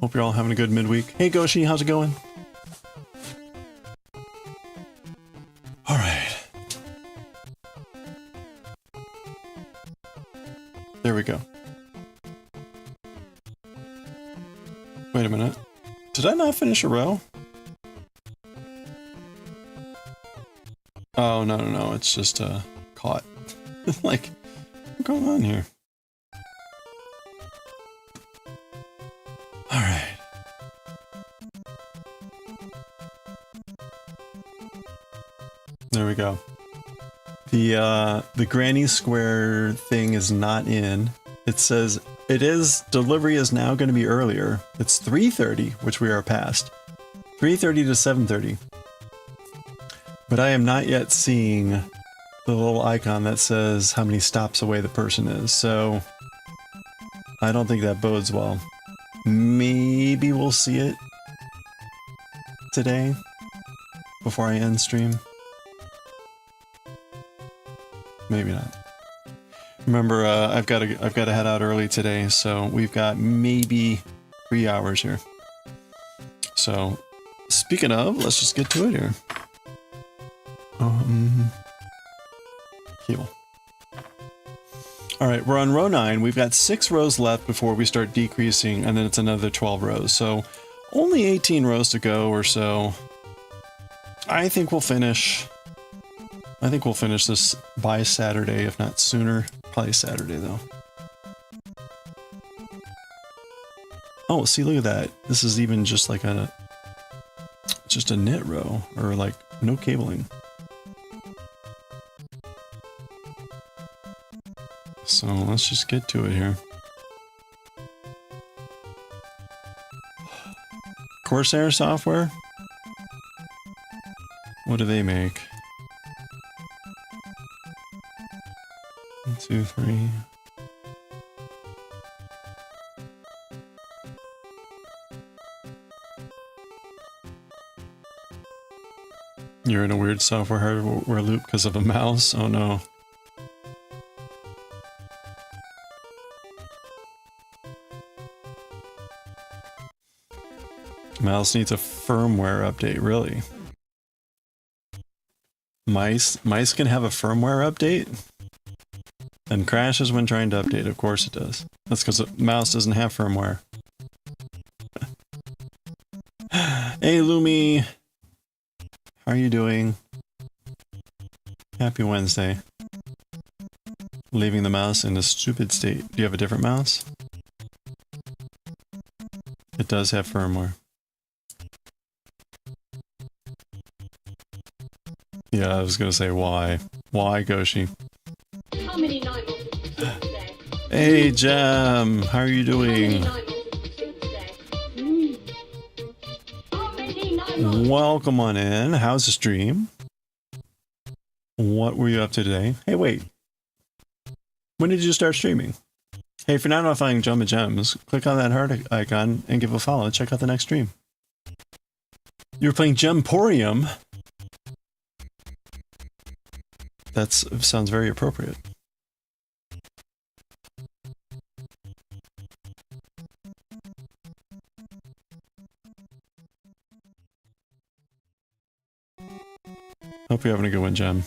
Hope you're all having a good midweek. Hey Goshi, how's it going? Alright. There we go. Wait a minute. Did I not finish a row? Oh, no, it's just, caught. Like, what's going on here? Alright. There we go. The granny square thing is not in. It says delivery is now going to be earlier. It's 3:30, which we are past. 3:30 to 7:30. But I am not yet seeing the little icon that says how many stops away the person is, so I don't think that bodes well. Maybe we'll see it today before I end stream. Maybe not. Remember, I've got to head out early today, so we've got maybe 3 hours here. So, speaking of, let's just get to it here. Cable. Alright, we're on row 9. We've got 6 rows left before we start decreasing, and then it's another 12 rows. So, only 18 rows to go or so. I think we'll finish this by Saturday, if not sooner. Probably Saturday, though. Oh, see, look at that. This is even just like just a knit row, or like no cabling. So let's just get to it here. Corsair software? What do they make? 1, 2, 3. You're in a weird software hardware loop because of a mouse? Oh no. Mouse needs a firmware update, really? Mice can have a firmware update? And crashes when trying to update, of course it does. That's because the mouse doesn't have firmware. Hey Lumi! How are you doing? Happy Wednesday. Leaving the mouse in a stupid state. Do you have a different mouse? It does have firmware. Yeah, I was gonna say why. Why, Goshi? How many night walks did you take today? Hey, Jam! How are you doing? Welcome on in. How's the stream? What were you up to today? Hey, wait. When did you start streaming? Hey, if you're not following Jumba Gems, click on that heart icon and give a follow. Check out the next stream. You're playing Gemporium. That sounds very appropriate. Hope you're having a good one, Gem.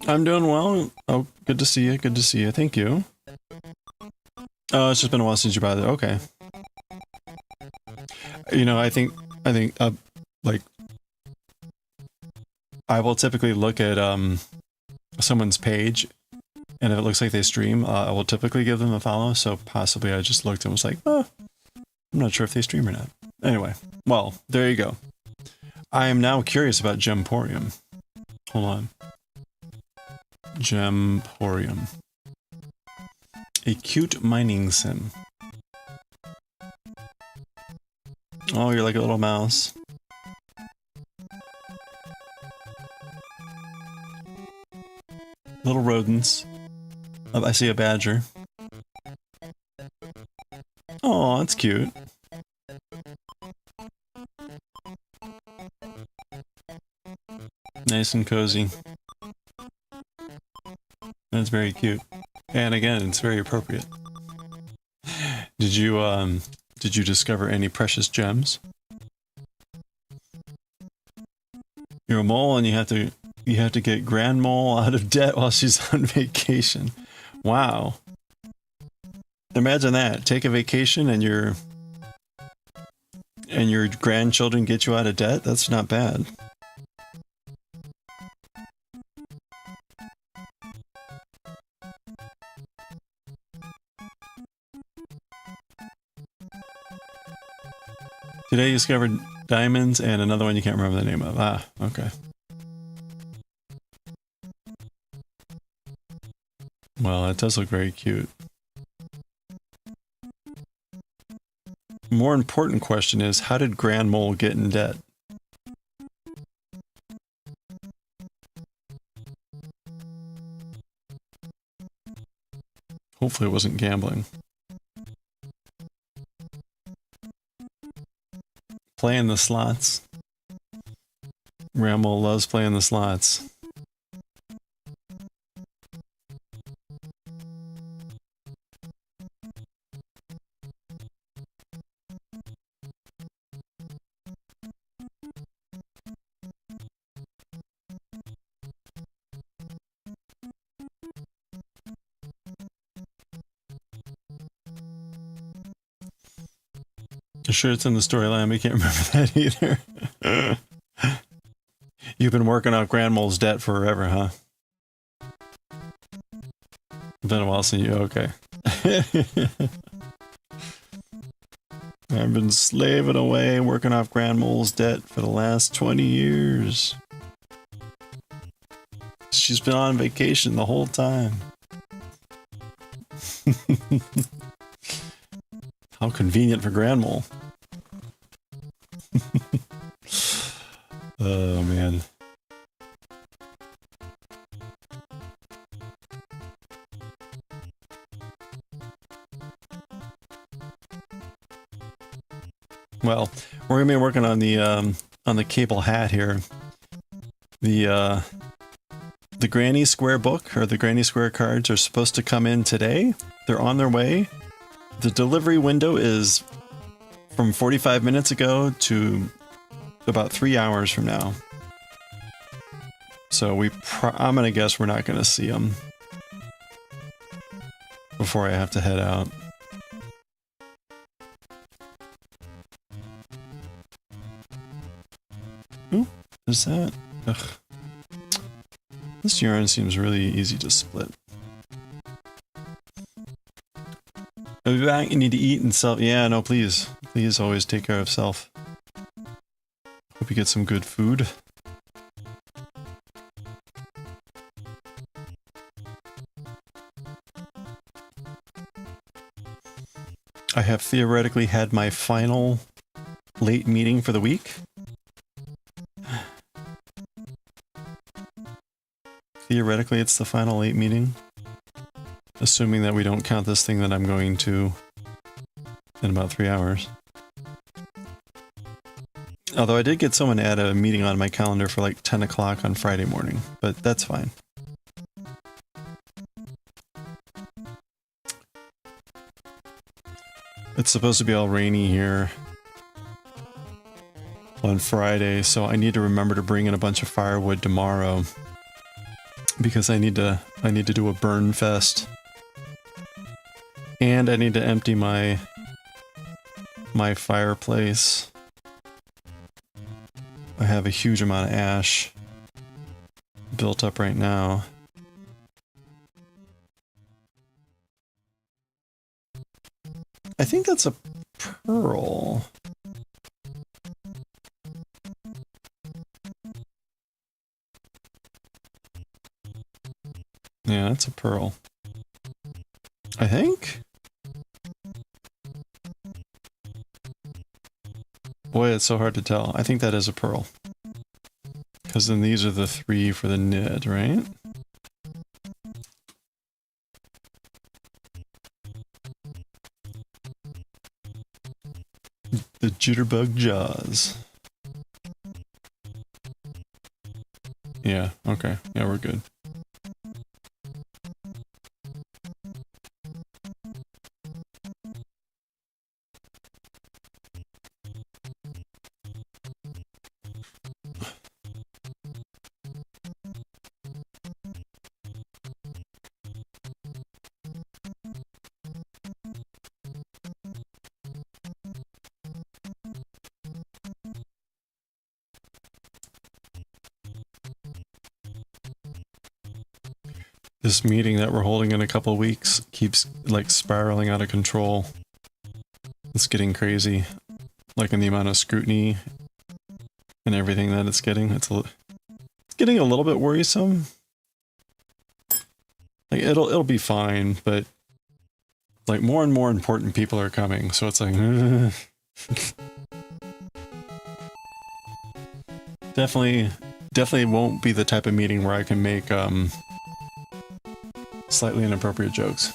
I'm doing well. Oh, good to see you. Good to see you. Thank you. Oh, it's just been a while since you bought it. Okay. You know, I think, like, I will typically look at, someone's page, and if it looks like they stream, I will typically give them a follow, so possibly I just looked and was like, oh, I'm not sure if they stream or not. Anyway, well, there you go. I am now curious about Gemporium. Hold on. Gemporium. A cute mining sim. Oh, you're like a little mouse. Little rodents. Oh, I see a badger. Oh, that's cute. Nice and cozy. That's very cute. And again, it's very appropriate. Did you discover any precious gems? You're a mole and you have to get Grand Mole out of debt while she's on vacation. Wow. Imagine that. Take a vacation and your grandchildren get you out of debt? That's not bad. Today you discovered diamonds and another one you can't remember the name of. Ah, okay. Well, that does look very cute. More important question is, how did Grand Mole get in debt? Hopefully it wasn't gambling. Playing the slots. Grand Mole loves playing the slots. Sure it's in the storyline, we can't remember that either. You've been working off Grand Mole's debt forever, huh? Been a while since you, okay. I've been slaving away working off Grand Mole's debt for the last 20 years. She's been on vacation the whole time. How convenient for Grand Mole. Oh man. Well, we're gonna be working on the cable hat here. The Granny Square book, or the Granny Square cards, are supposed to come in today. They're on their way. The delivery window is from 45 minutes ago to about 3 hours from now. So I'm gonna guess we're not gonna see them before I have to head out. Ooh, is that? Ugh. This yarn seems really easy to split. I'll be back. You need to eat and self. Yeah, no, please. Please always take care of self. Hope you get some good food. I have theoretically had my final late meeting for the week. Theoretically, it's the final late meeting. Assuming that we don't count this thing that I'm going to in about 3 hours. Although I did get someone to add a meeting on my calendar for like 10 o'clock on Friday morning, but that's fine. It's supposed to be all rainy here on Friday, so I need to remember to bring in a bunch of firewood tomorrow because I need to do a burn fest. And I need to empty my fireplace. I have a huge amount of ash built up right now. I think that's a pearl. Yeah, that's a pearl. I think? Boy, it's so hard to tell. I think that is a pearl. Because then these are the 3 for the knit, right? The jitterbug jaws. Yeah, okay. Yeah, we're good. This meeting that we're holding in a couple of weeks keeps, like, spiraling out of control. It's getting crazy. Like, in the amount of scrutiny and everything that it's getting. It's getting a little bit worrisome. Like, it'll be fine, but like, more and more important people are coming, so it's like, definitely won't be the type of meeting where I can make, slightly inappropriate jokes.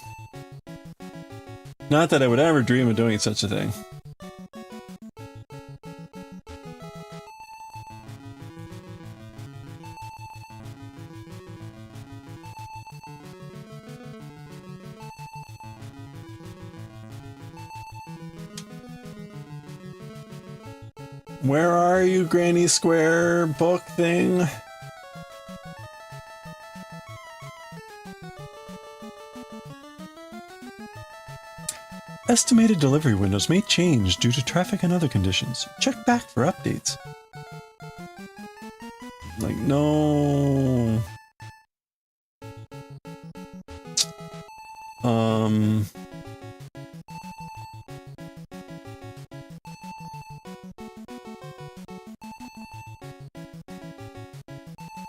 Not that I would ever dream of doing such a thing. Where are you, Granny Square book thing? Estimated delivery windows may change due to traffic and other conditions. Check back for updates. Like, no.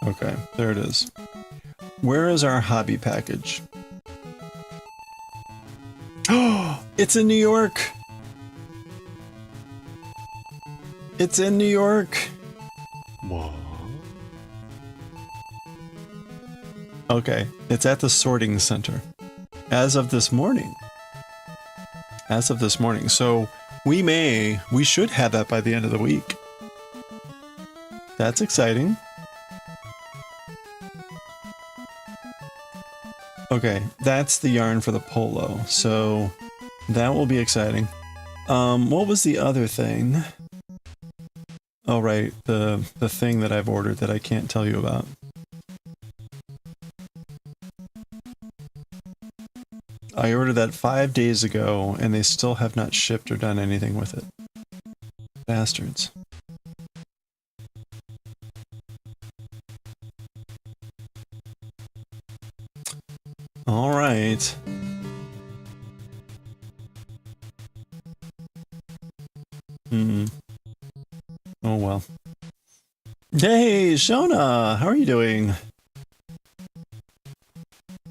Okay, there it is. Where is our hobby package? Oh, it's in New York! It's in New York! What? Okay, it's at the sorting center. As of this morning. As of this morning. So, we should have that by the end of the week. That's exciting. Okay, that's the yarn for the polo, so that will be exciting. What was the other thing? Oh right, the thing that I've ordered that I can't tell you about. I ordered that 5 days ago, and they still have not shipped or done anything with it. Bastards. Alright. Oh well. Hey, Shona! How are you doing?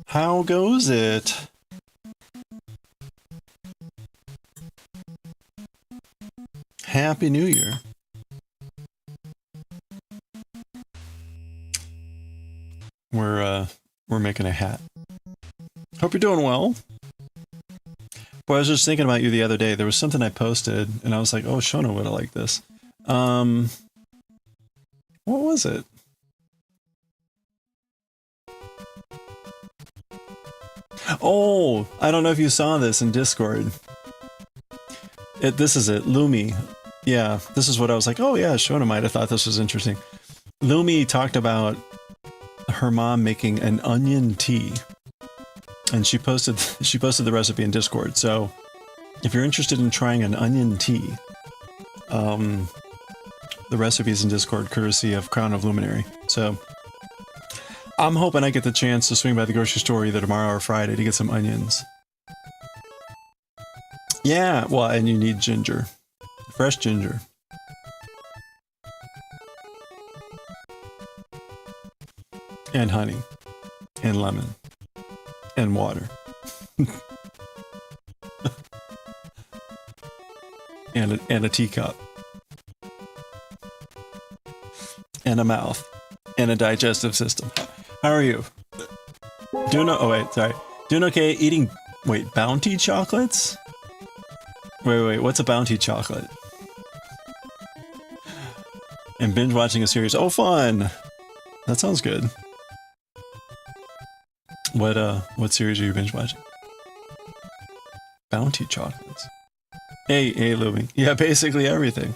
How goes it? Happy New Year. We're making a hat. Hope you're doing well. Boy, I was just thinking about you the other day. There was something I posted, and I was like, oh, Shona would have liked this. What was it? Oh, I don't know if you saw this in Discord. This is it, Lumi. Yeah, this is what I was like, oh yeah, Shona might have thought this was interesting. Lumi talked about her mom making an onion tea. And she posted the recipe in Discord, so if you're interested in trying an onion tea, the recipe is in Discord, courtesy of Crown of Luminary. So I'm hoping I get the chance to swing by the grocery store either tomorrow or Friday to get some onions. Yeah, well, and you need ginger. Fresh ginger. And honey. And lemon. And water. and a teacup. And a mouth. And a digestive system. How are you? Doing oh wait, sorry. Doing okay eating bounty chocolates? Wait, what's a bounty chocolate? And binge watching a series. Oh fun! That sounds good. What series are you binge watching? Bounty chocolates. Hey, Lumi. Yeah, basically everything.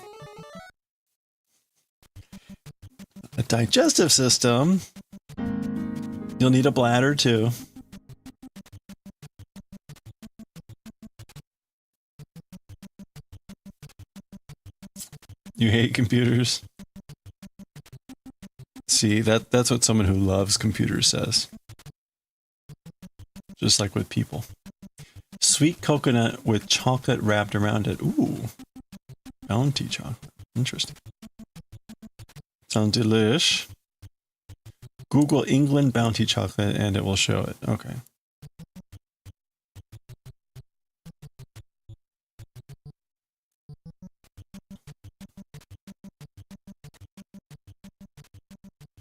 A digestive system. You'll need a bladder too. You hate computers? See, that's what someone who loves computers says. just like with people. Sweet coconut with chocolate wrapped around it. Ooh. Bounty chocolate. Interesting. Sounds delish. Google England bounty chocolate and it will show it. Okay.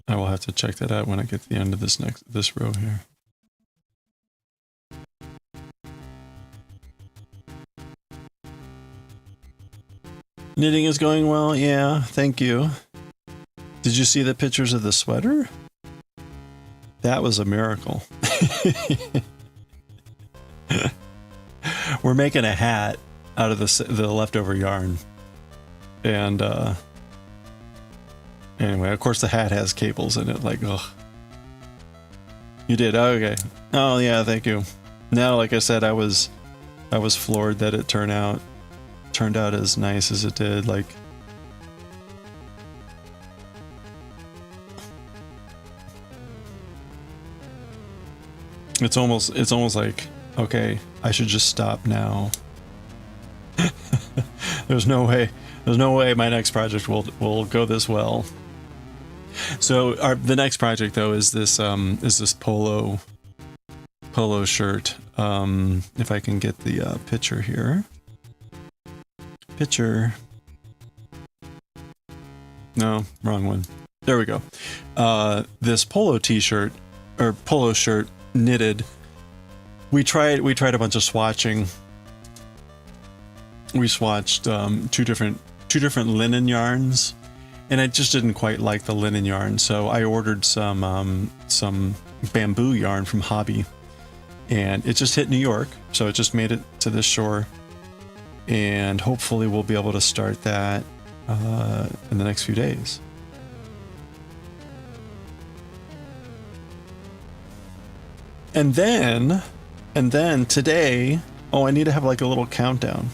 I will have to check that out when I get to the end of this row here. Knitting is going well, yeah, thank you. Did you see the pictures of the sweater? That was a miracle. We're making a hat out of the leftover yarn. And anyway, of course the hat has cables in it, like, ugh. You did, okay. Oh yeah, thank you. Now, like I said, I was floored that it turned out as nice as it did. Like, it's almost like, okay, I should just stop now. There's no way my next project will go this well. So the next project though is this polo shirt. If I can get the picture here. Picture. No, wrong one. There we go. This polo t-shirt or polo shirt knitted. We tried a bunch of swatching. We swatched two different linen yarns, and I just didn't quite like the linen yarn, so I ordered some bamboo yarn from Hobby, and it just hit New York, so it just made it to this shore, and hopefully we'll be able to start that in the next few days. And then today, oh, I need to have like a little countdown.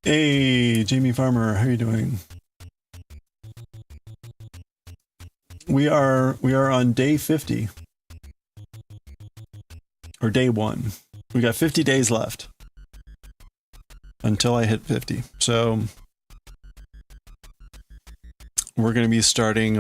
Hey, Jamie Farmer, how are you doing? We are on day 50. Or day 1. We got 50 days left until I hit 50. So we're going to be starting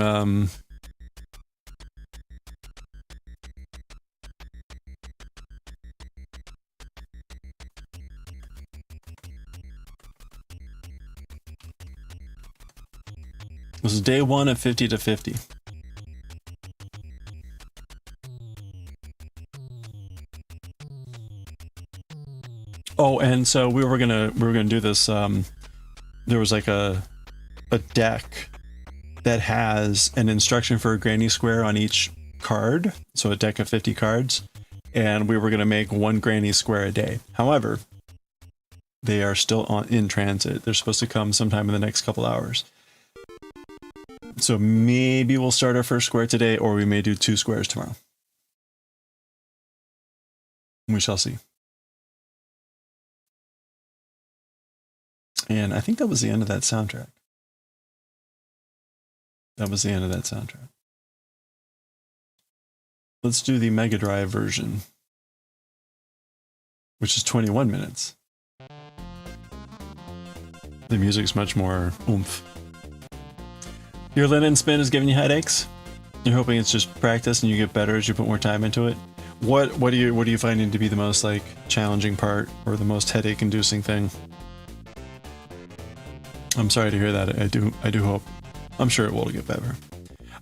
this is day 1 of 50 to 50. Oh, and so we were gonna do this. There was like a deck that has an instruction for a granny square on each card, so a deck of 50 cards, and we were gonna make one granny square a day. However, they are still in transit. They're supposed to come sometime in the next couple hours. So maybe we'll start our first square today, or we may do 2 squares tomorrow. We shall see. And I think that was the end of that soundtrack. That was the end of that soundtrack. Let's do the Mega Drive version, which is 21 minutes. The music's much more oomph. Your linen spin is giving you headaches? You're hoping it's just practice and you get better as you put more time into it? What are you finding to be the most like challenging part or the most headache inducing thing? I'm sorry to hear that. I do hope. I'm sure it will get better.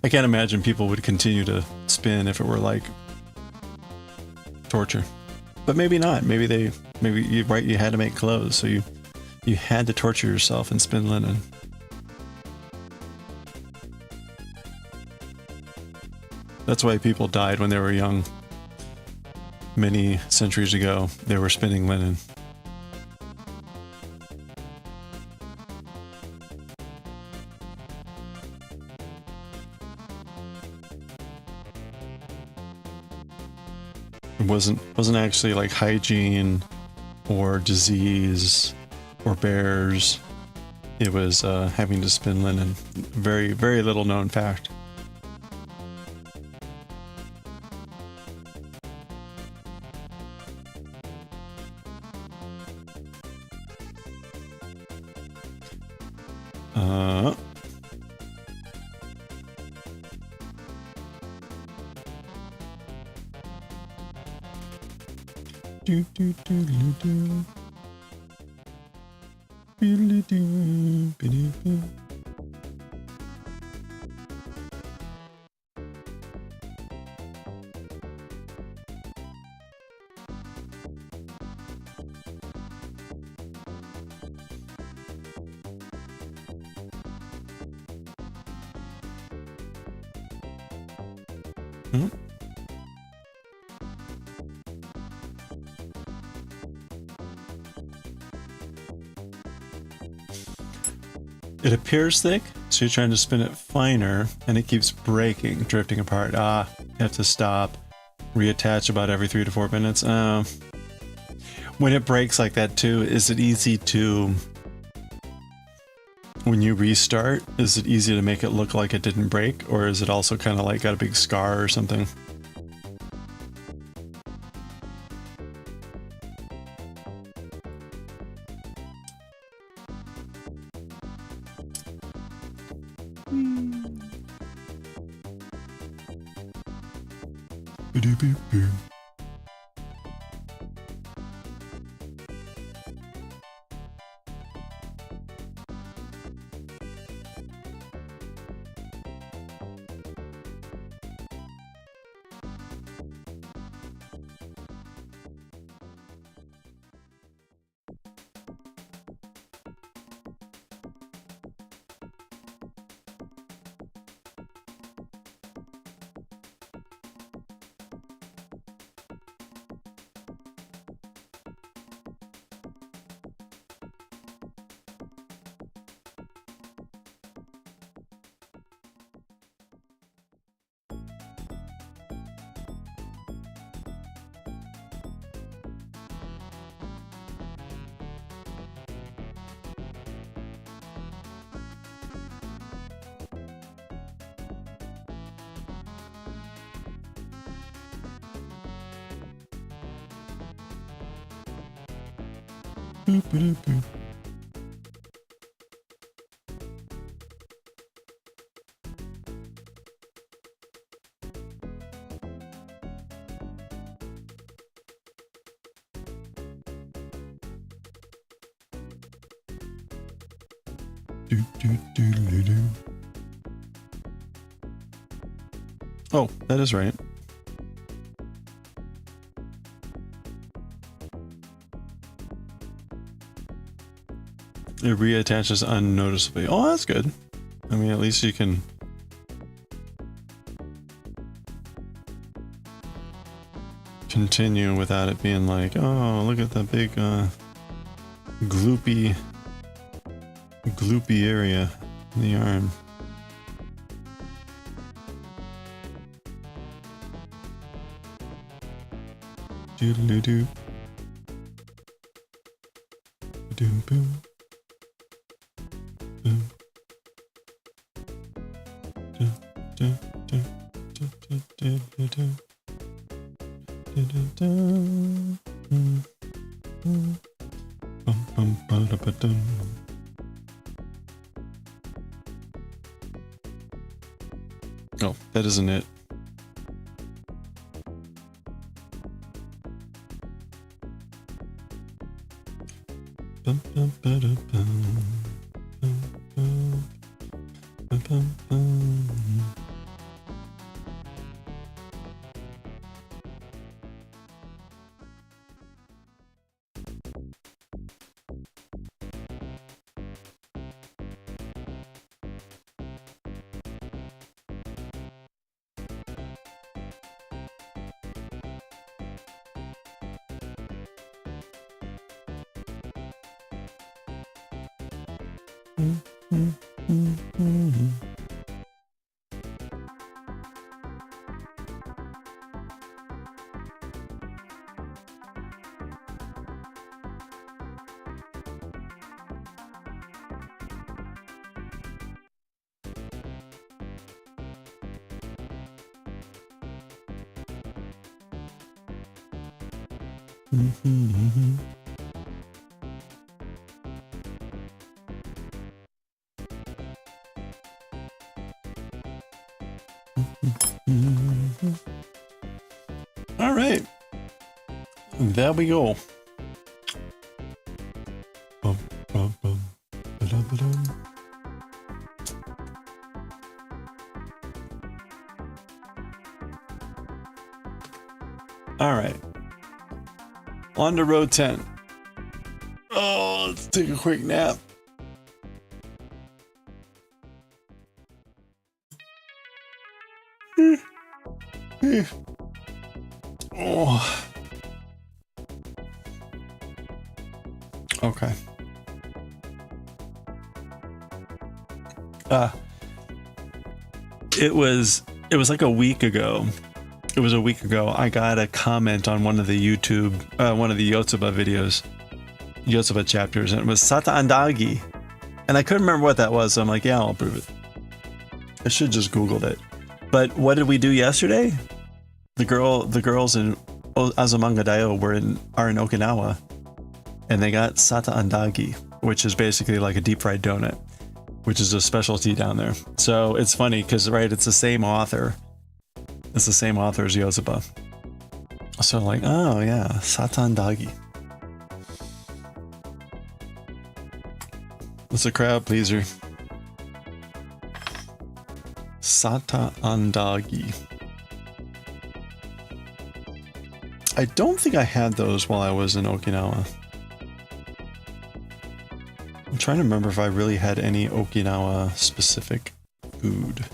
I can't imagine people would continue to spin if it were like torture. But maybe not. Maybe you had to make clothes, so you had to torture yourself and spin linen. That's why people died when they were young. Many centuries ago, they were spinning linen. It wasn't actually like hygiene or disease or bears. it was having to spin linen. Very, very little known fact. Do do do do do. Biddly-doo, biddy-boo. Hmm? It appears thick, so you're trying to spin it finer, and it keeps breaking, drifting apart. Ah, you have to stop, reattach about every 3 to 4 minutes. When it breaks like that too, is it easy to, when you restart, is it easy to make it look like it didn't break, or is it also kind of like got a big scar or something? Oh, that is right. It reattaches unnoticeably. Oh, that's good. I mean, at least you can continue without it being like, oh, look at the big gloopy area in the arm. Doodle-doo. Doom boom. Boom. Da, da, da, da, da, da, da, da. Da, da, da. Bum, bum, ba-da-ba-dum. Oh, that isn't it. Bum, bum, ba-da-bum. Bum, bum. Bum, bum, bum. All right, there we go. All right, on to row 10. Oh, let's take a quick nap. Oh. Okay. It was like a week ago. It was a week ago. I got a comment on one of the YouTube, one of the Yotsuba videos, Yotsuba chapters, and it was Sata Andagi. And I couldn't remember what that was, so I'm like, yeah, I'll prove it. I should just Googled it. But what did we do yesterday? The girls in Azumanga Daioh are in Okinawa, and they got Sata Andagi, which is basically like a deep fried donut, which is a specialty down there. So it's funny because, right, it's the same author. It's the same author as Yotsuba. So like, oh yeah, Sata Andagi. It's a crowd pleaser. Sata Andagi. I don't think I had those while I was in Okinawa. I'm trying to remember if I really had any Okinawa specific food.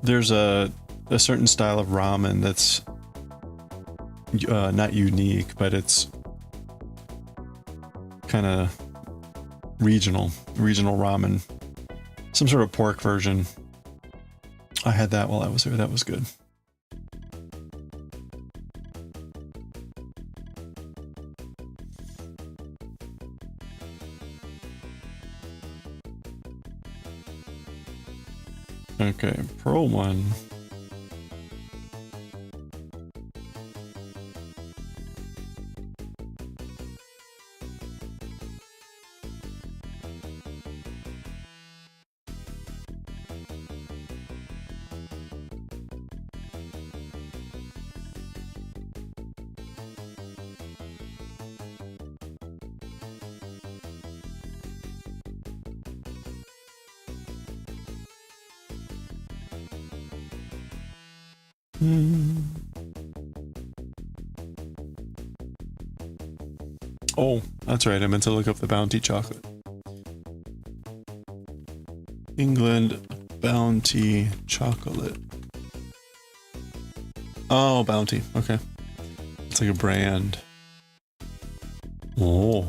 There's a certain style of ramen that's not unique, but it's kind of regional ramen. Some sort of pork version. I had that while I was there. That was good. Okay, Pro 1. Oh, that's right. I meant to look up the Bounty chocolate. England Bounty chocolate. Oh, Bounty. Okay. It's like a brand. Oh.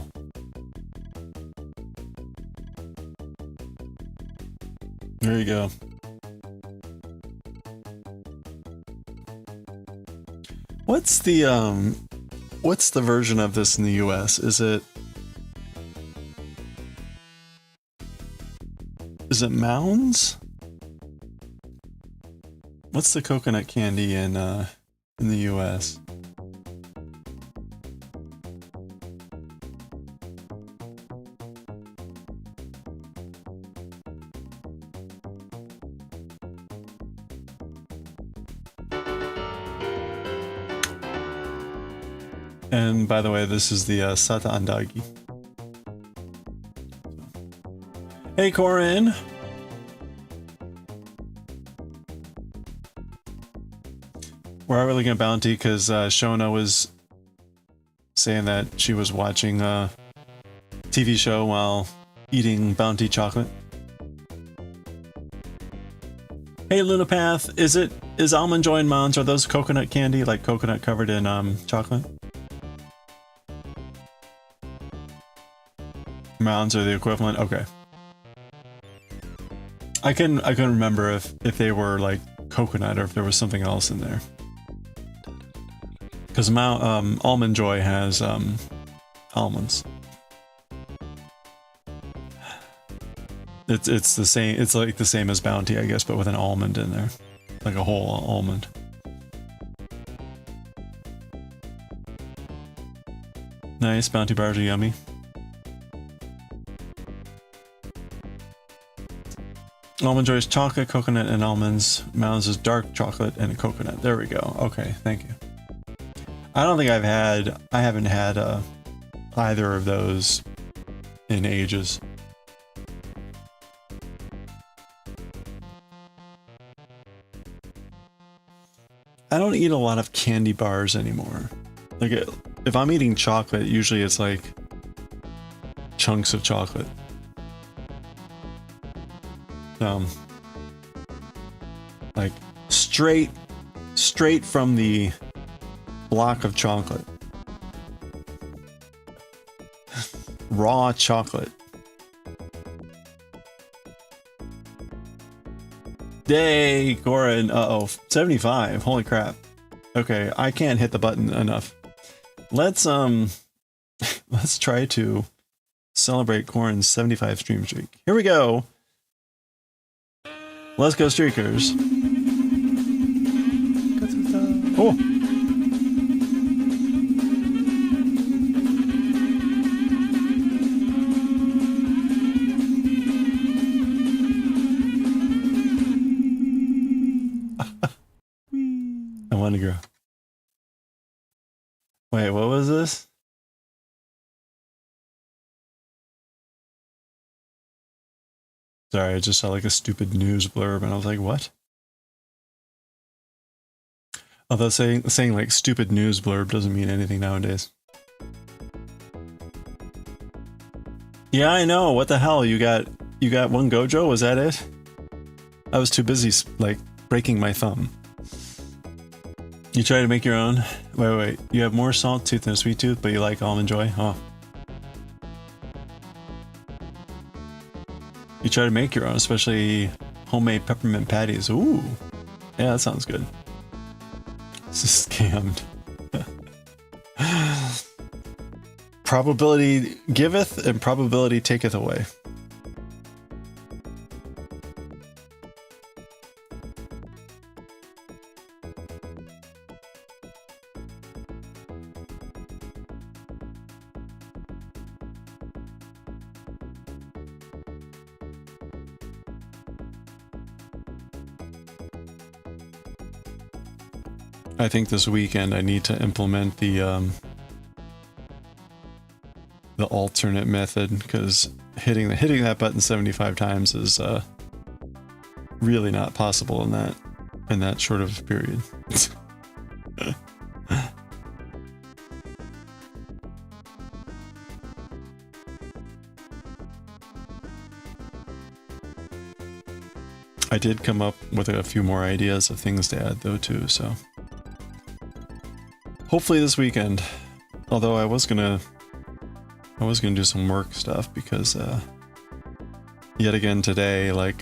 There you go. What's the version of this in the US? Is it Mounds? What's the coconut candy in the US? And by the way, this is the Sata Andagi. Hey, Corin. Why are we looking at Bounty? Because Shona was saying that she was watching a TV show while eating Bounty chocolate. Hey, Lunapath, is Almond Joy and Mounds, are those coconut candy, like coconut covered in chocolate? Mounds are the equivalent. Okay. I couldn't remember if they were like coconut or if there was something else in there. Because Almond Joy has almonds. It's the same. It's like the same as Bounty, I guess, but with an almond in there, like a whole almond. Nice, bounty bars are yummy. Almond Joy is chocolate, coconut, and almonds. Mounds is dark chocolate and coconut. There we go. Okay, thank you. I don't think I haven't had either of those in ages. I don't eat a lot of candy bars anymore. Like, if I'm eating chocolate, usually it's like chunks of chocolate. Like straight from the block of chocolate. Raw chocolate. Yay, Goran. Uh-oh, 75. Holy crap. Okay, I can't hit the button enough. Let's let's try to celebrate Goran's 75 stream streak. Here we go. Let's go, streakers. Oh. I want to grow. Wait, what was this? Sorry, I just saw like a stupid news blurb and I was like, what? Although saying like stupid news blurb doesn't mean anything nowadays. Yeah, I know. What the hell? You got one Gojo? Was that it? I was too busy like breaking my thumb. You try to make your own? Wait. You have more salt tooth than a sweet tooth, but you like Almond Joy? Oh. You try to make your own, especially homemade peppermint patties. Ooh. Yeah, that sounds good. This is scammed. Probability giveth and probability taketh away. I think this weekend I need to implement the alternate method, because hitting that button 75 times is really not possible in that short of a period. I did come up with a few more ideas of things to add though too, so hopefully this weekend. Although I was gonna do some work stuff because yet again today, like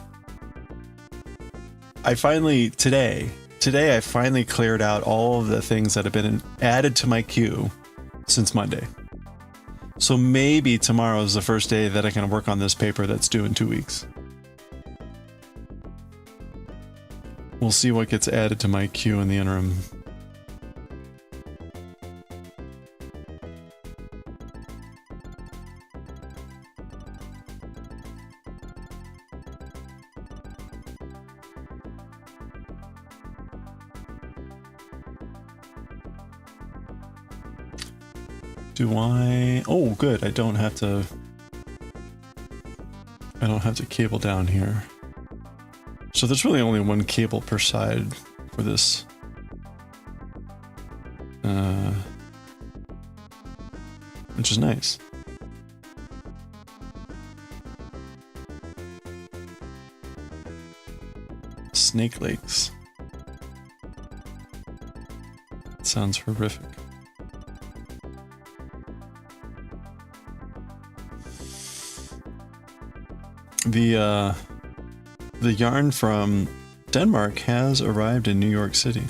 today I finally cleared out all of the things that have been added to my queue since Monday. So maybe tomorrow is the first day that I can work on this paper that's due in 2 weeks. We'll see what gets added to my queue in the interim. Do I? Oh, good. I don't have to cable down here. So there's really only one cable per side for this. Which is nice. Snake Lakes. Sounds horrific. The yarn from Denmark has arrived in New York City.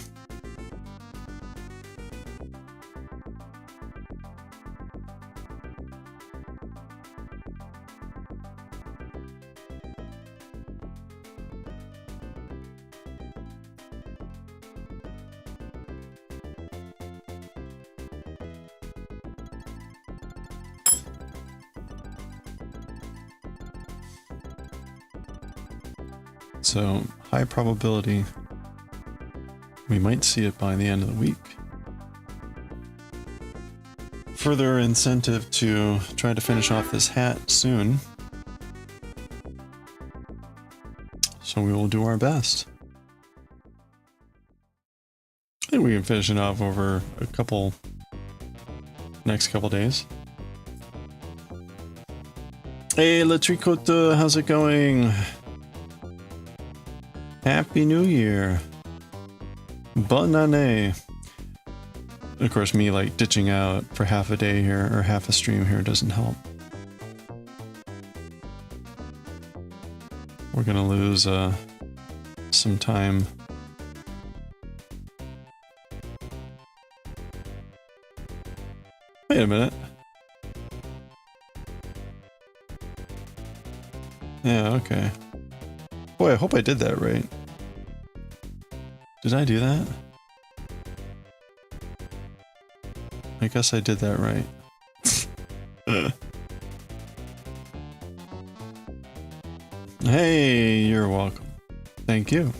So high probability we might see it by the end of the week. Further incentive to try to finish off this hat soon. So we will do our best. I think we can finish it off over next couple days. Hey, Latricote, how's it going? Happy New Year. Bonne année. Of course, me like ditching out for half a day here or half a stream here doesn't help. We're gonna lose some time. Wait a minute. Yeah, okay. Boy, I hope I did that right. Did I do that? I guess I did that right. Hey, you're welcome. Thank you.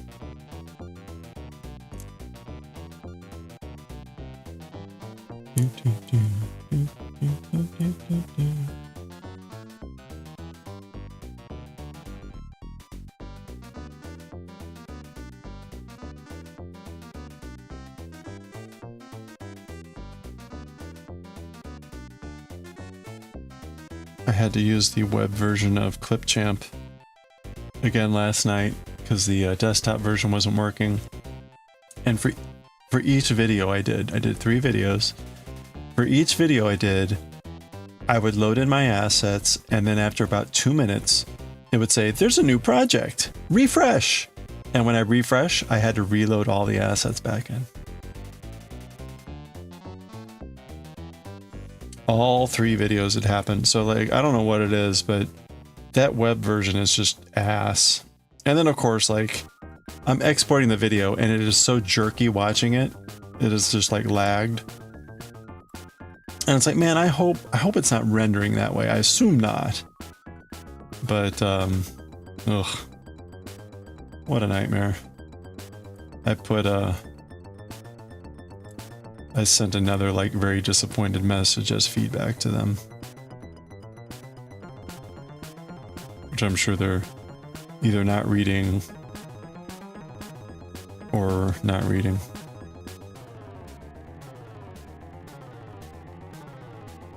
I had to use the web version of Clipchamp again last night because the desktop version wasn't working. And for each video I did 3 videos. For each video I would load in my assets, and then after about 2 minutes, it would say, "There's a new project. Refresh." And when I refresh, I had to reload all the assets back in. All 3 videos had happened. So like, I don't know what it is, but that web version is just ass. And then of course, like, I'm exporting the video and it is so jerky watching it. It is just like lagged. And it's like, man, I hope it's not rendering that way. I assume not. But, ugh. What a nightmare. I sent another, like, very disappointed message as feedback to them. Which I'm sure they're either not reading or not reading.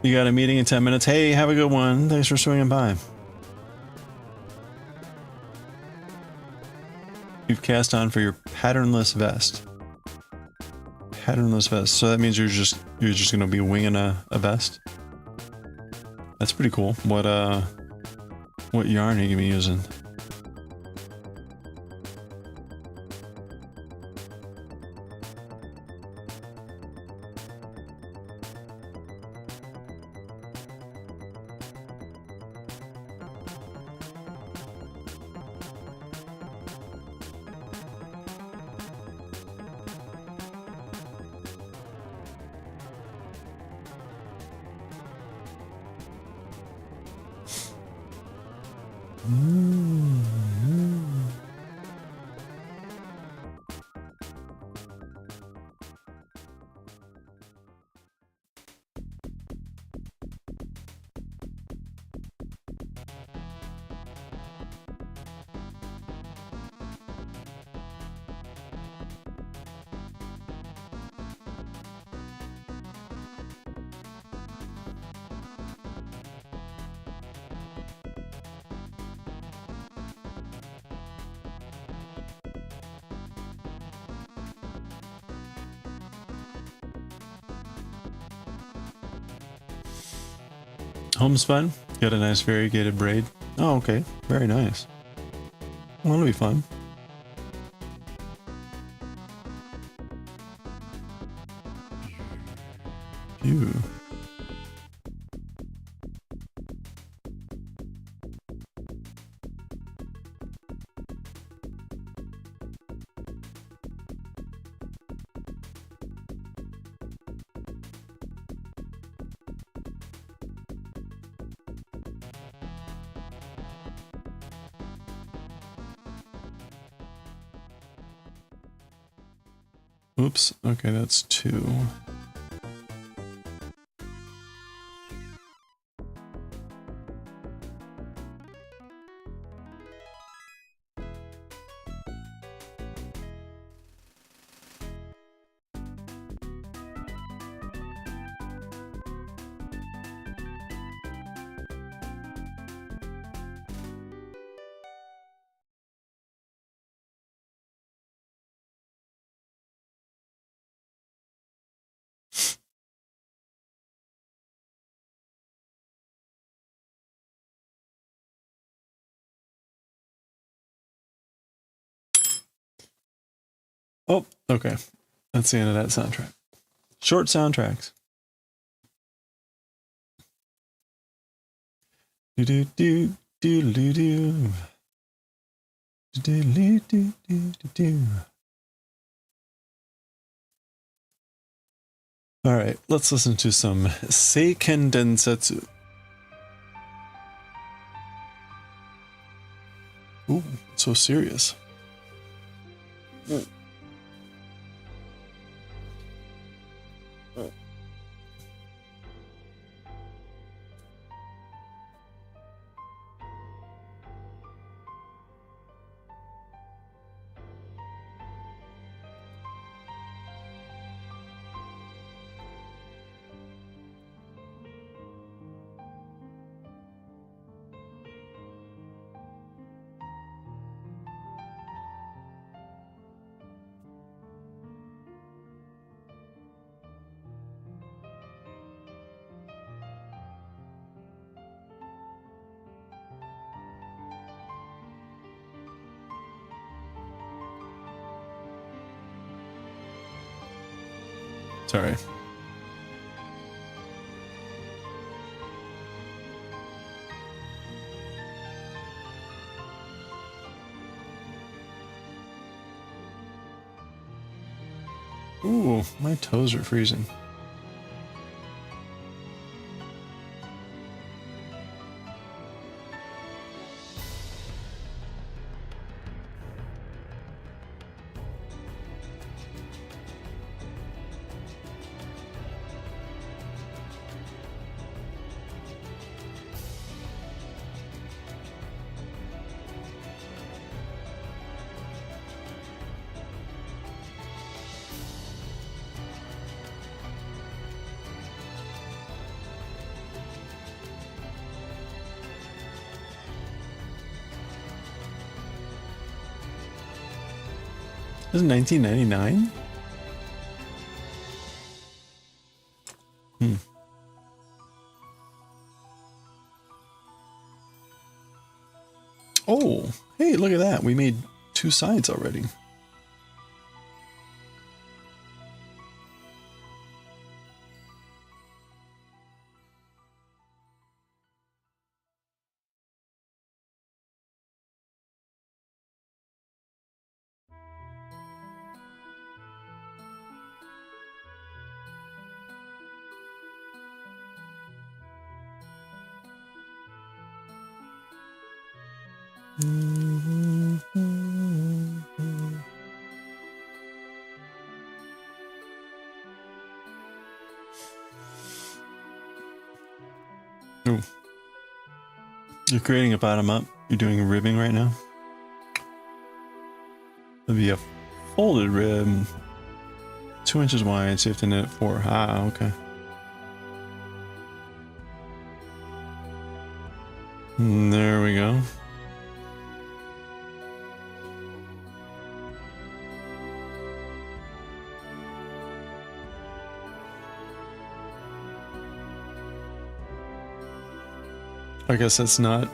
You got a meeting in 10 minutes. Hey, have a good one. Thanks for swinging by. You've cast on for your patternless vest. Patternless vest. So that means you're just gonna be winging a vest? That's pretty cool. What yarn are you gonna be using? Homespun? Got a nice variegated braid. Oh, okay. Very nice. Well, that'll be fun. Phew. Oops. Okay, that's 2. Oh, okay. That's the end of that soundtrack. Short soundtracks. Do do do do do do do do do do do. All right, let's listen to some Seiken Densetsu. Ooh, so serious. Sorry. Ooh, my toes are freezing. This is 1999? Oh, hey, look at that. We made 2 sides already. Ooh. You're creating a bottom up. You're doing ribbing right now. It'll be a folded rib, 2 inches wide, so you have to knit it 4. Ah, okay. There we go. I guess that's not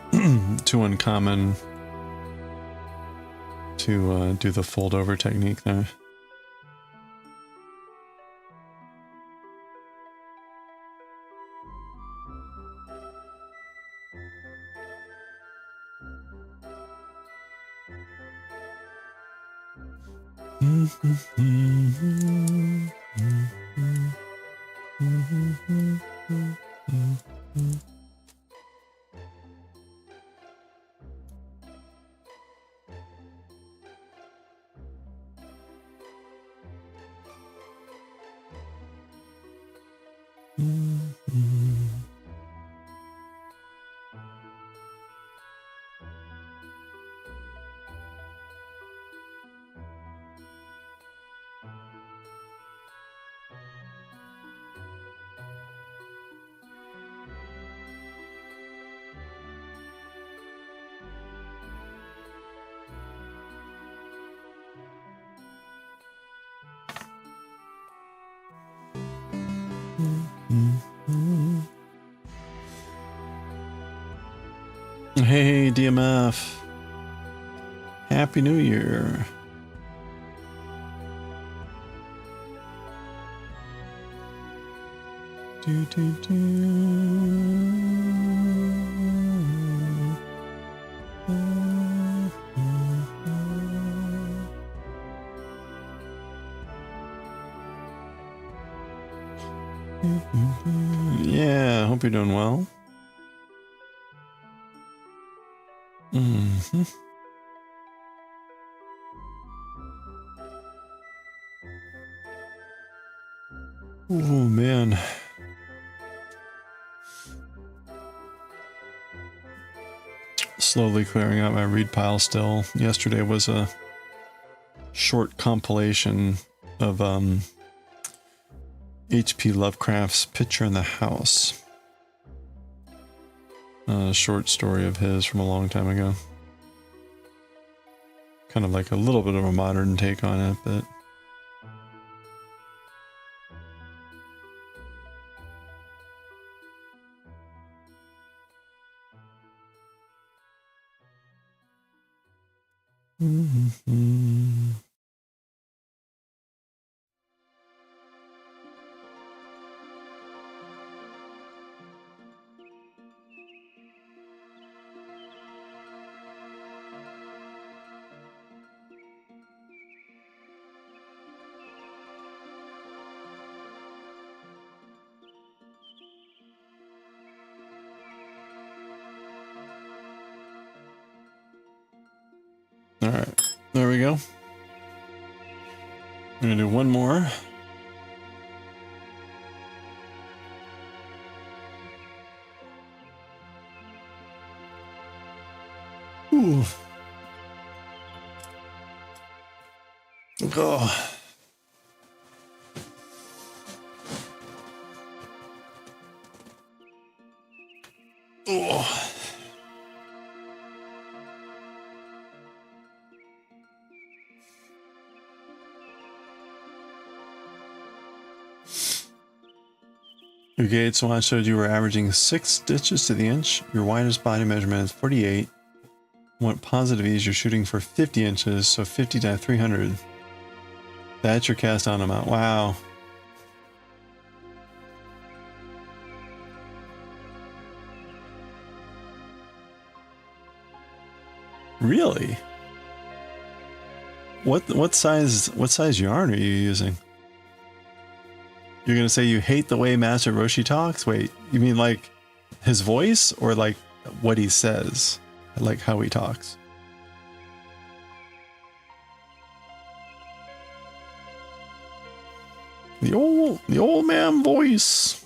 too uncommon to do the fold over technique there. Hey, DMF. Happy New Year. Do, do, do. Yeah, hope you're doing well. Mm-hmm. Oh man. Slowly clearing out my read pile still. Yesterday was a short compilation of H.P. Lovecraft's Picture in the House. A short story of his from a long time ago. Kind of like a little bit of a modern take on it, but Alright, there we go. I'm gonna do one more. Ooh. Oh. Oh. Your Gates watch showed you were averaging 6 stitches to the inch. Your widest body measurement is 48. Want positive ease, you're shooting for 50 inches, so 50 to 300. That's your cast on amount. Wow. Really? What size yarn are you using? You're gonna say you hate the way Master Roshi talks? Wait, you mean like his voice or like what he says? Like how he talks? The old man voice.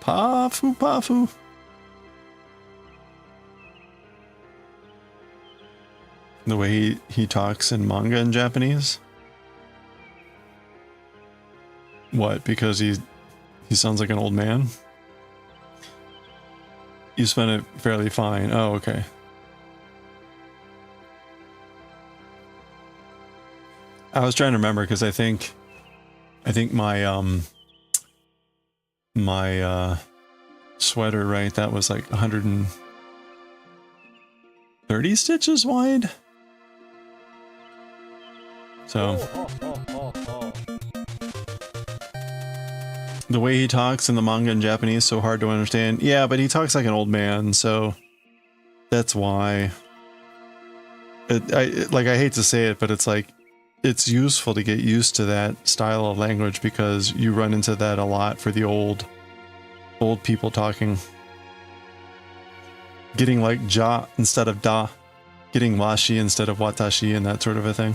Pafu pafu. The way he talks in manga in Japanese? What, because he sounds like an old man? You spent it fairly fine. Oh, okay. I was trying to remember because I think my my sweater, right, that was like 130 stitches wide. So the way he talks in the manga in Japanese is so hard to understand. Yeah, but he talks like an old man, so that's why. I hate to say it, but it's like it's useful to get used to that style of language because you run into that a lot for the old people talking. Getting like ja instead of da, getting washi instead of watashi and that sort of a thing.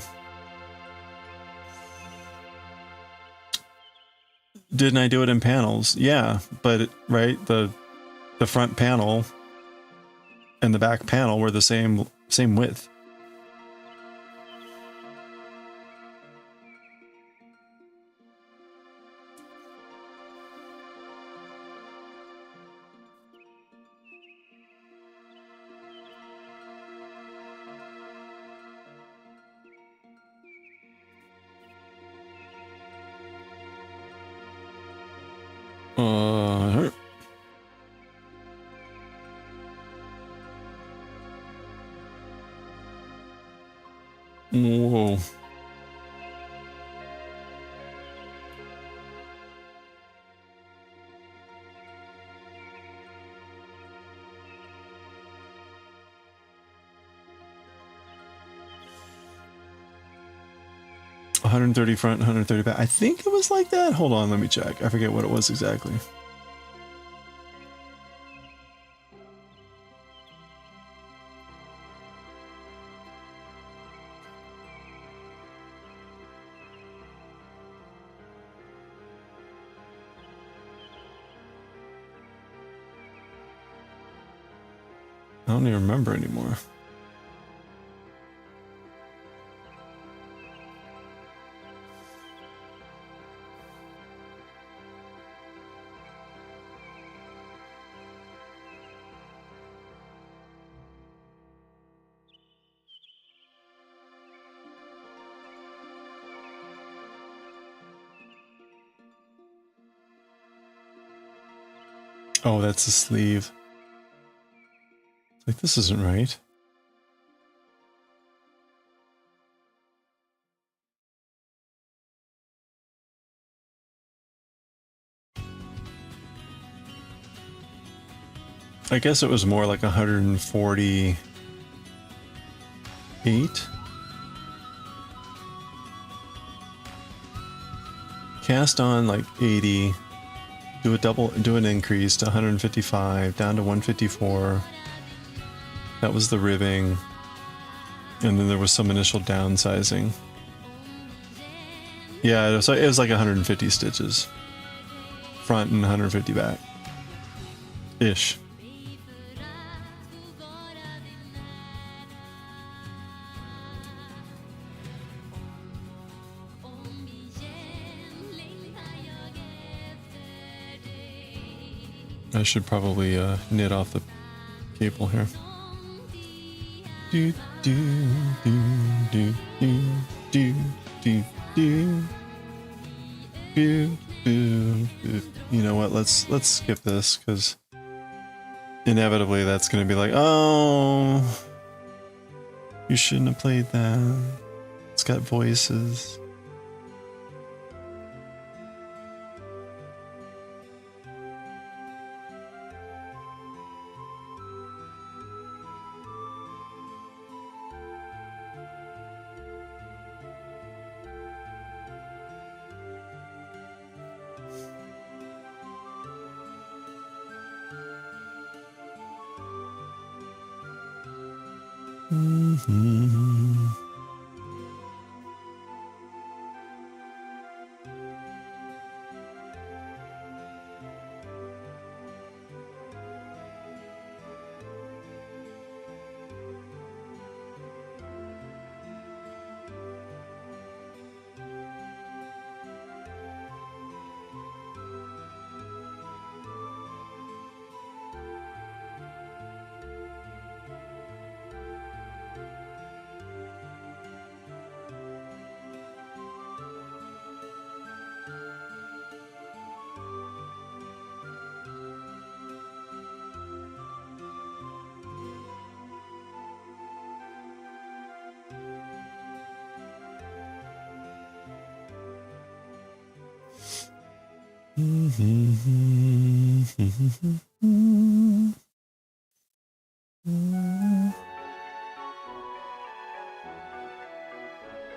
Didn't I do it in panels? Yeah, but right, the front panel and the back panel were the same width. Whoa. $130 front, $130 back. I think it was like that. Hold on, let me check. I forget what it was exactly. I don't even remember anymore. Oh, that's the sleeve. Like, this isn't right. I guess it was more like 148. Cast on like 80. Do an increase to 155, down to 154. That was the ribbing. And then there was some initial downsizing. Yeah, it was like 150 stitches. Front and 150 back. Ish. I should probably knit off the cable here. Do do do do do do do do do do. You know what? Let's skip this because inevitably that's gonna be like, oh, you shouldn't have played that. It's got voices. Mm-hmm.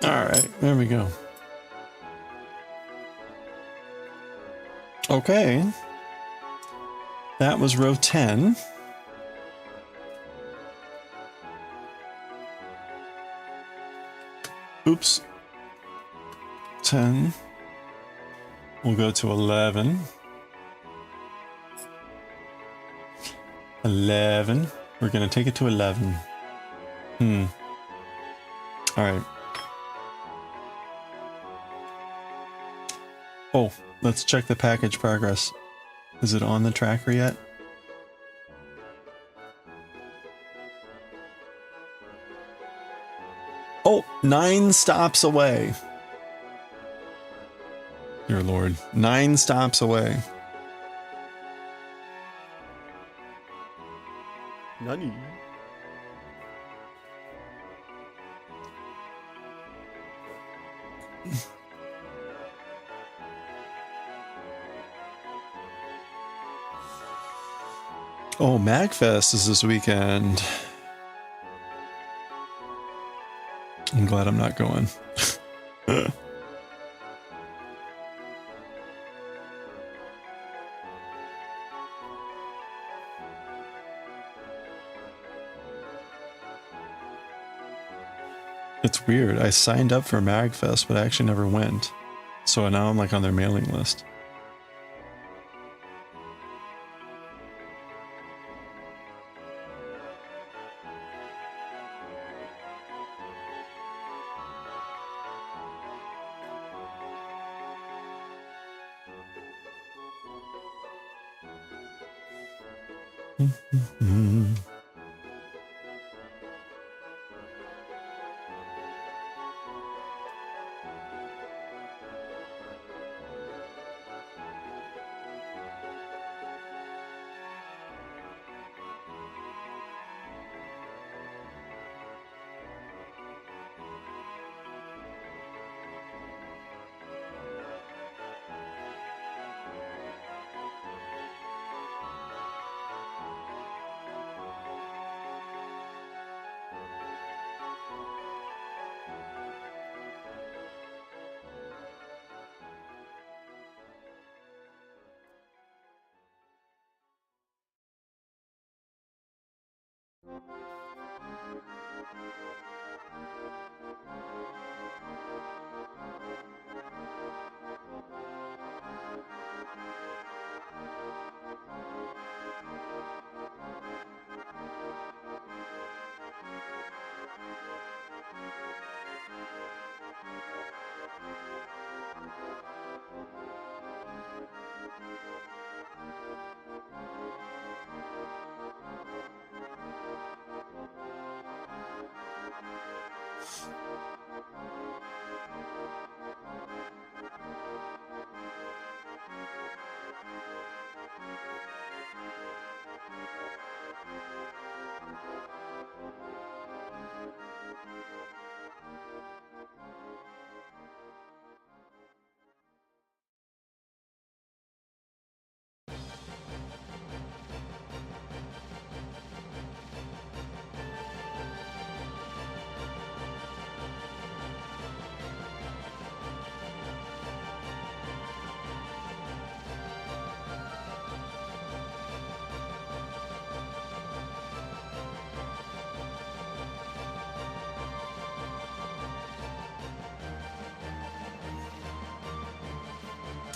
All right, there we go. Okay. That was row 10. Oops. 10. We'll go to 11. 11. We're going to take it to 11. All right. Oh, let's check the package progress. Is it on the tracker yet? Oh, 9 stops away. Dear Lord, 9 stops away. Nani? Oh, MagFest is this weekend. I'm glad I'm not going. It's weird. I signed up for MagFest, but I actually never went. So now I'm like on their mailing list.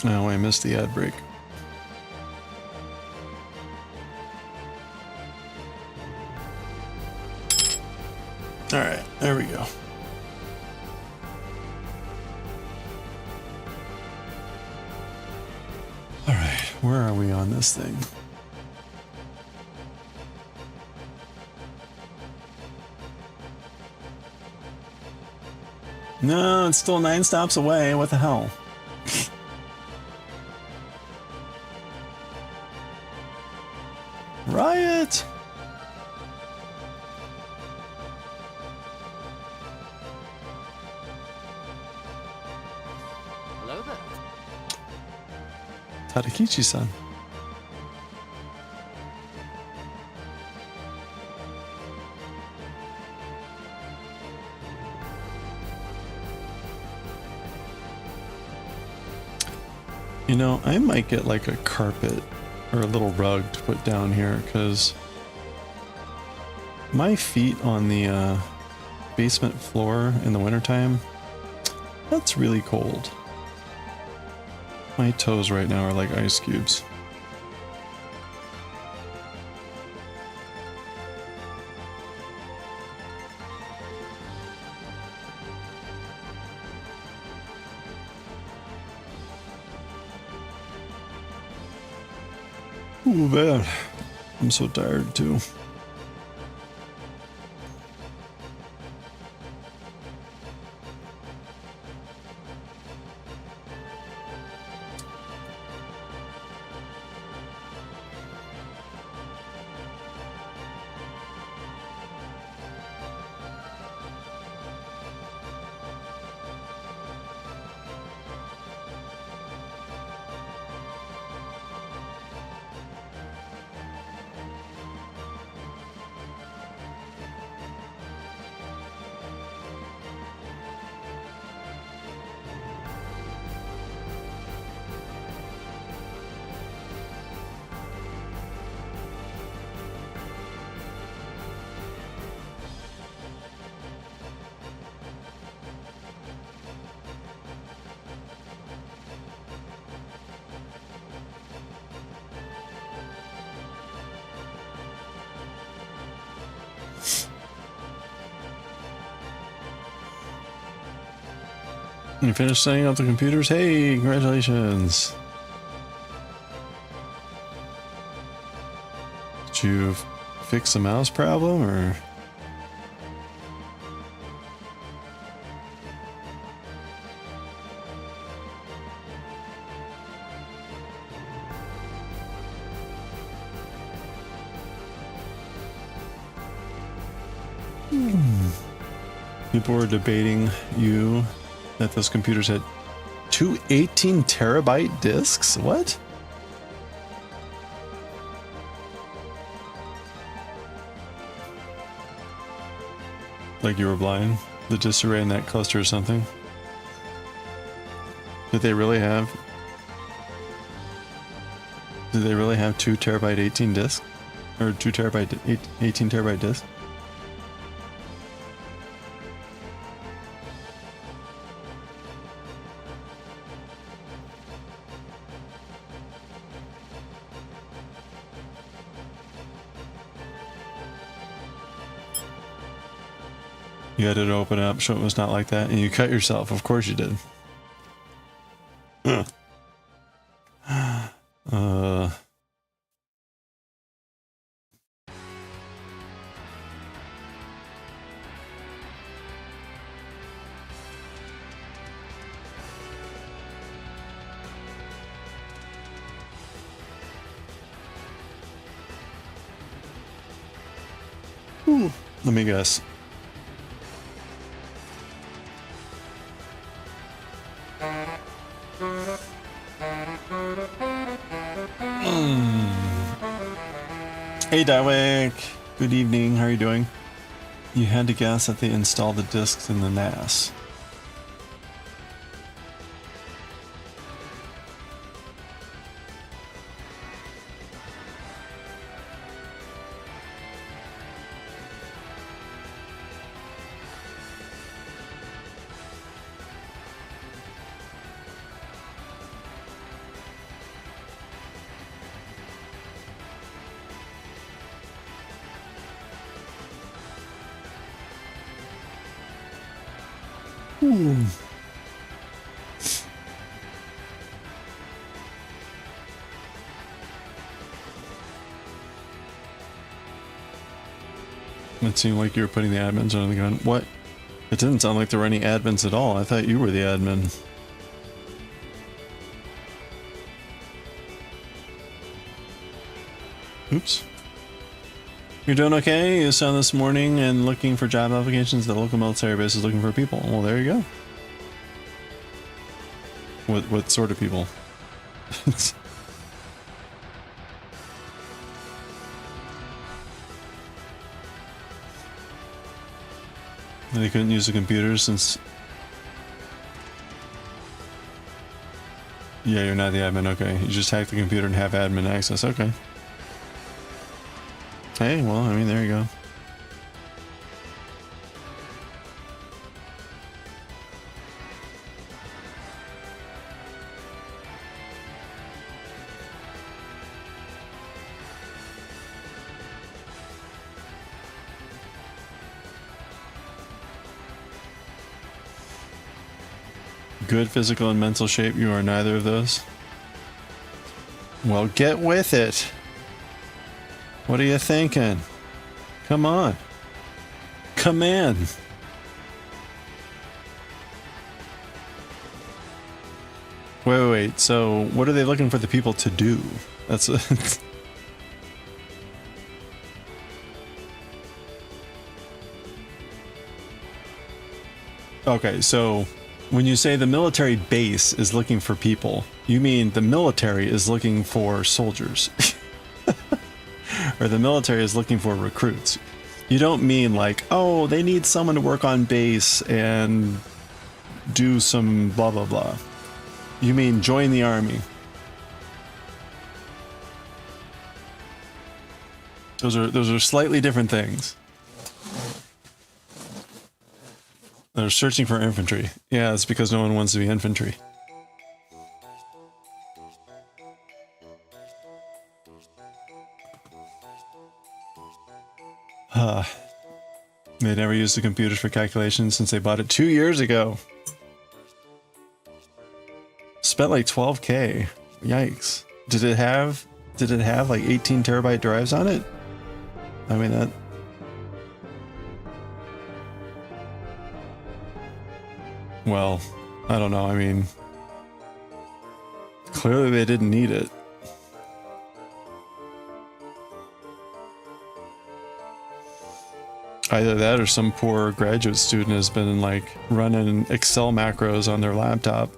Oh, I missed the ad break. All right, there we go. All right, where are we on this thing? No, it's still 9 stops away. What the hell? Riot! Hello there. Tadakichi-san. You know, I might get like a carpet or a little rug to put down here because my feet on the basement floor in the wintertime, that's really cold. My toes right now are like ice cubes. Ooh, man. I'm so tired too. You finished setting up the computers? Hey, congratulations. Did you fix the mouse problem, or? People were debating you that those computers had two 18 terabyte disks? What? Like you were blind? The disarray in that cluster or something? Did they really have 2 terabyte 18 disks? Or 2 terabyte 18 terabyte disks? You had it open up, so it was not like that, and you cut yourself. Of course you did. Let me guess. Hey Daioh, good evening, how are you doing? You had to guess that they installed the discs in the NAS. It seemed like you were putting the admins on the gun. What? It didn't sound like there were any admins at all. I thought you were the admin. Oops. You're doing okay? You saw this morning and looking for job applications. The local military base is looking for people. Well, there you go. What sort of people? They couldn't use the computer since... Yeah, you're not the admin, okay. You just hack the computer and have admin access, okay. Hey, well, I mean, there you go. Good physical and mental shape, you are neither of those? Well, get with it. What are you thinking? Come on. Command. Wait. So, what are they looking for the people to do? That's a Okay, so when you say the military base is looking for people, you mean the military is looking for soldiers. Or the military is looking for recruits. You don't mean like, oh, they need someone to work on base and do some blah blah blah. You mean join the army. Those are slightly different things. They're searching for infantry. Yeah, it's because no one wants to be infantry. They never used the computers for calculations since they bought it 2 years ago. spent like 12K. Yikes. Did it have like 18 terabyte drives on it? I mean that. Well, I don't know. I mean, clearly they didn't need it. Either that or some poor graduate student has been like running Excel macros on their laptop,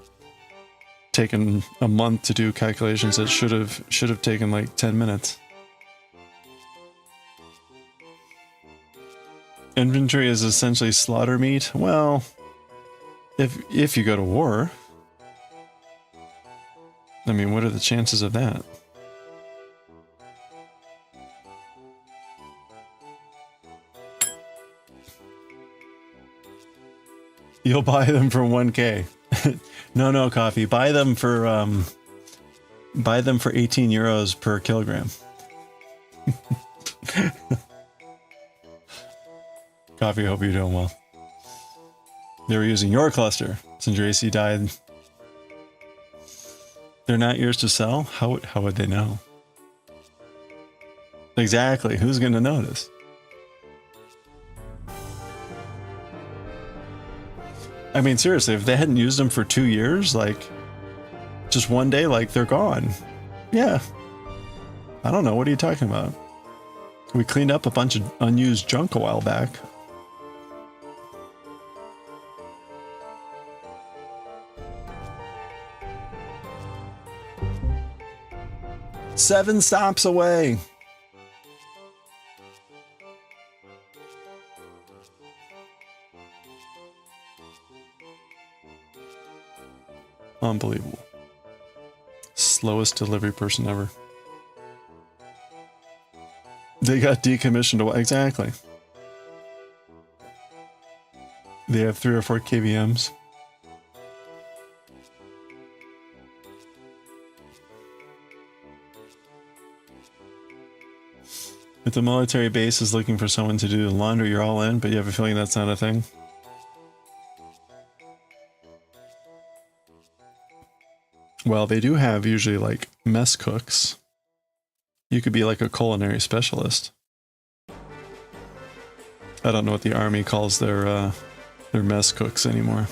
taken a month to do calculations that should have taken like 10 minutes. Inventory is essentially slaughter meat. Well, if you go to war, I mean, what are the chances of that? You'll buy them for 1K. No, coffee. Buy them for 18 euros per kilogram. Coffee, hope you're doing well. They were using your cluster since your AC died. They're not yours to sell? How would they know? Exactly. Who's going to notice? I mean, seriously, if they hadn't used them for 2 years, like, just one day, like, they're gone. Yeah. I don't know. What are you talking about? We cleaned up a bunch of unused junk a while back. Seven stops away. Unbelievable. Slowest delivery person ever. They got decommissioned. Exactly. They have 3 or 4 KVMs. If the military base is looking for someone to do the laundry, you're all in, but you have a feeling that's not a thing? Well, they do have usually like mess cooks. You could be like a culinary specialist. I don't know what the army calls their mess cooks anymore.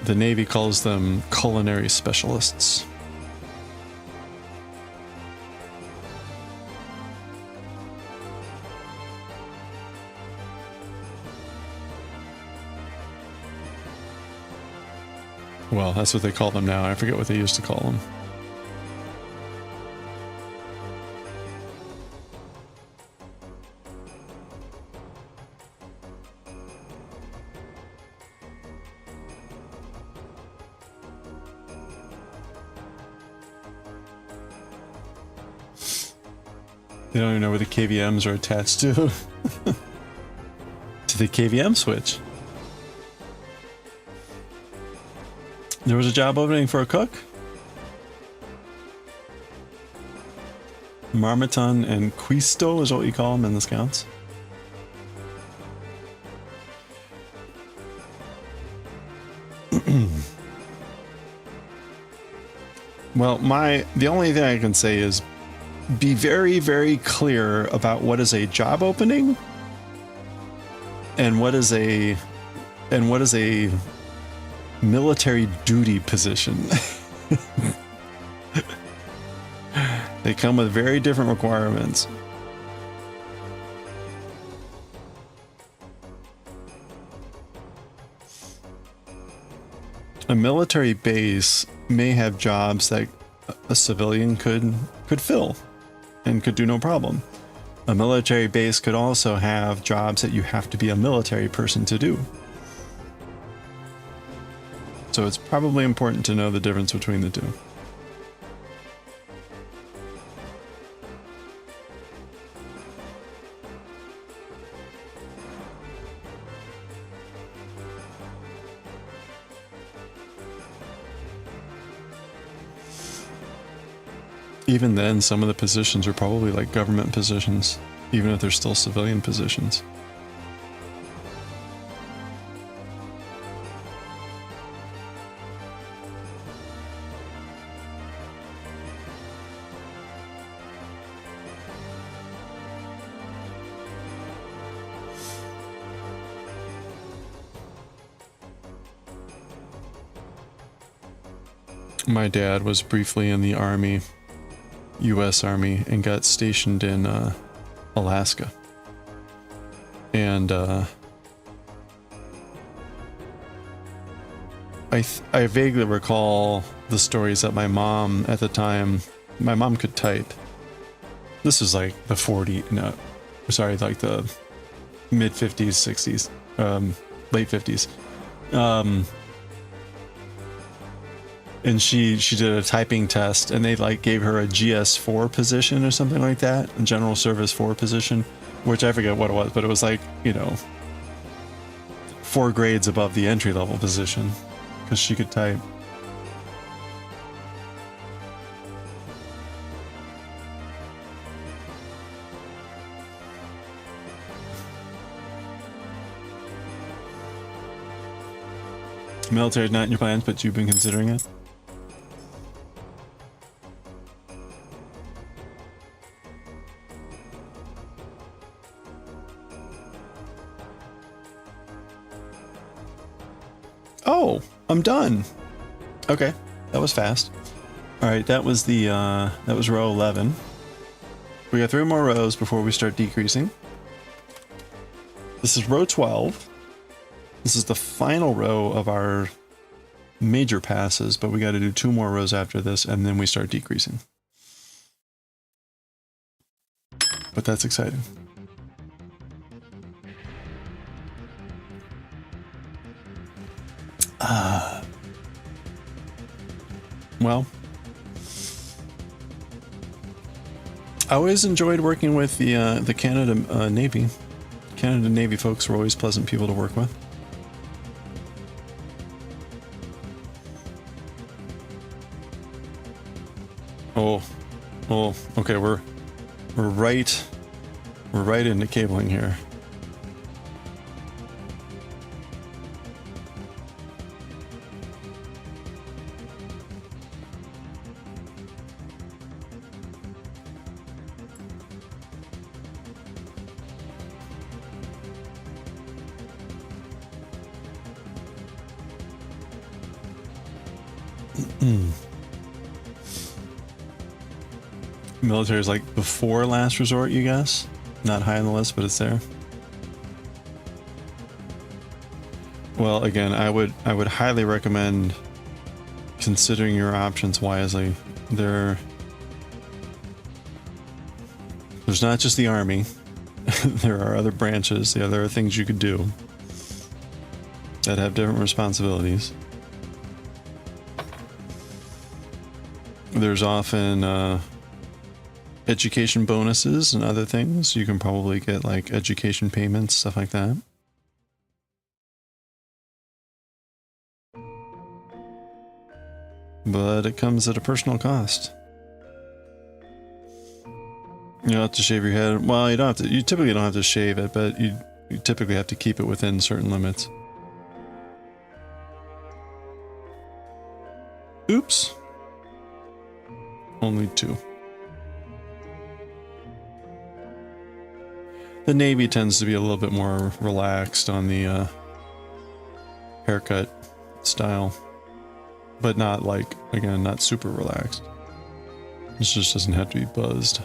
The Navy calls them culinary specialists. Well, that's what they call them now. I forget what they used to call them. They don't even know where the KVMs are attached to. To the KVM switch. There was a job opening for a cook? Marmiton and Quisto is what you call them in the Scouts. Well, the only thing I can say is be very, very clear about what is a job opening and what is a military duty position. They come with very different requirements. A military base may have jobs that a civilian could fill and could do no problem. A military base could also have jobs that you have to be a military person to do. So it's probably important to know the difference between the two. Even then, some of the positions are probably like government positions, even if they're still civilian positions. My dad was briefly in the Army, U.S. Army, and got stationed in Alaska. And I vaguely recall the stories that my mom, at the time, my mom could type. This was like the like the mid 50s, 60s, late 50s. And she did a typing test, and they like gave her a GS4 position or something like that, a General Service 4 position, which I forget what it was, but it was like, you know, 4 grades above the entry level position, because she could type. Military's not in your plans, but you've been considering it? Oh, I'm done. Okay, that was fast. All right, that was the that was row 11. We got 3 more rows before we start decreasing. This is row 12. This is the final row of our major passes, but we got to do 2 more rows after this, and then we start decreasing. But that's exciting. Well, I always enjoyed working with the Canada Navy. Canada Navy folks were always pleasant people to work with. Oh, okay, we're right into cabling here. Military is like before last resort, you guess? Not high on the list, but it's there. Well, again, I would highly recommend considering your options wisely. There's not just the Army. There are other branches. There are things you could do that have different responsibilities. There's often education bonuses and other things. You can probably get like education payments, stuff like that. But it comes at a personal cost. You don't have to shave your head. Well, you don't have to. You typically don't have to shave it, but you typically have to keep it within certain limits. Oops. Only 2. The Navy tends to be a little bit more relaxed on the haircut style, but not like, again, not super relaxed. It just doesn't have to be buzzed.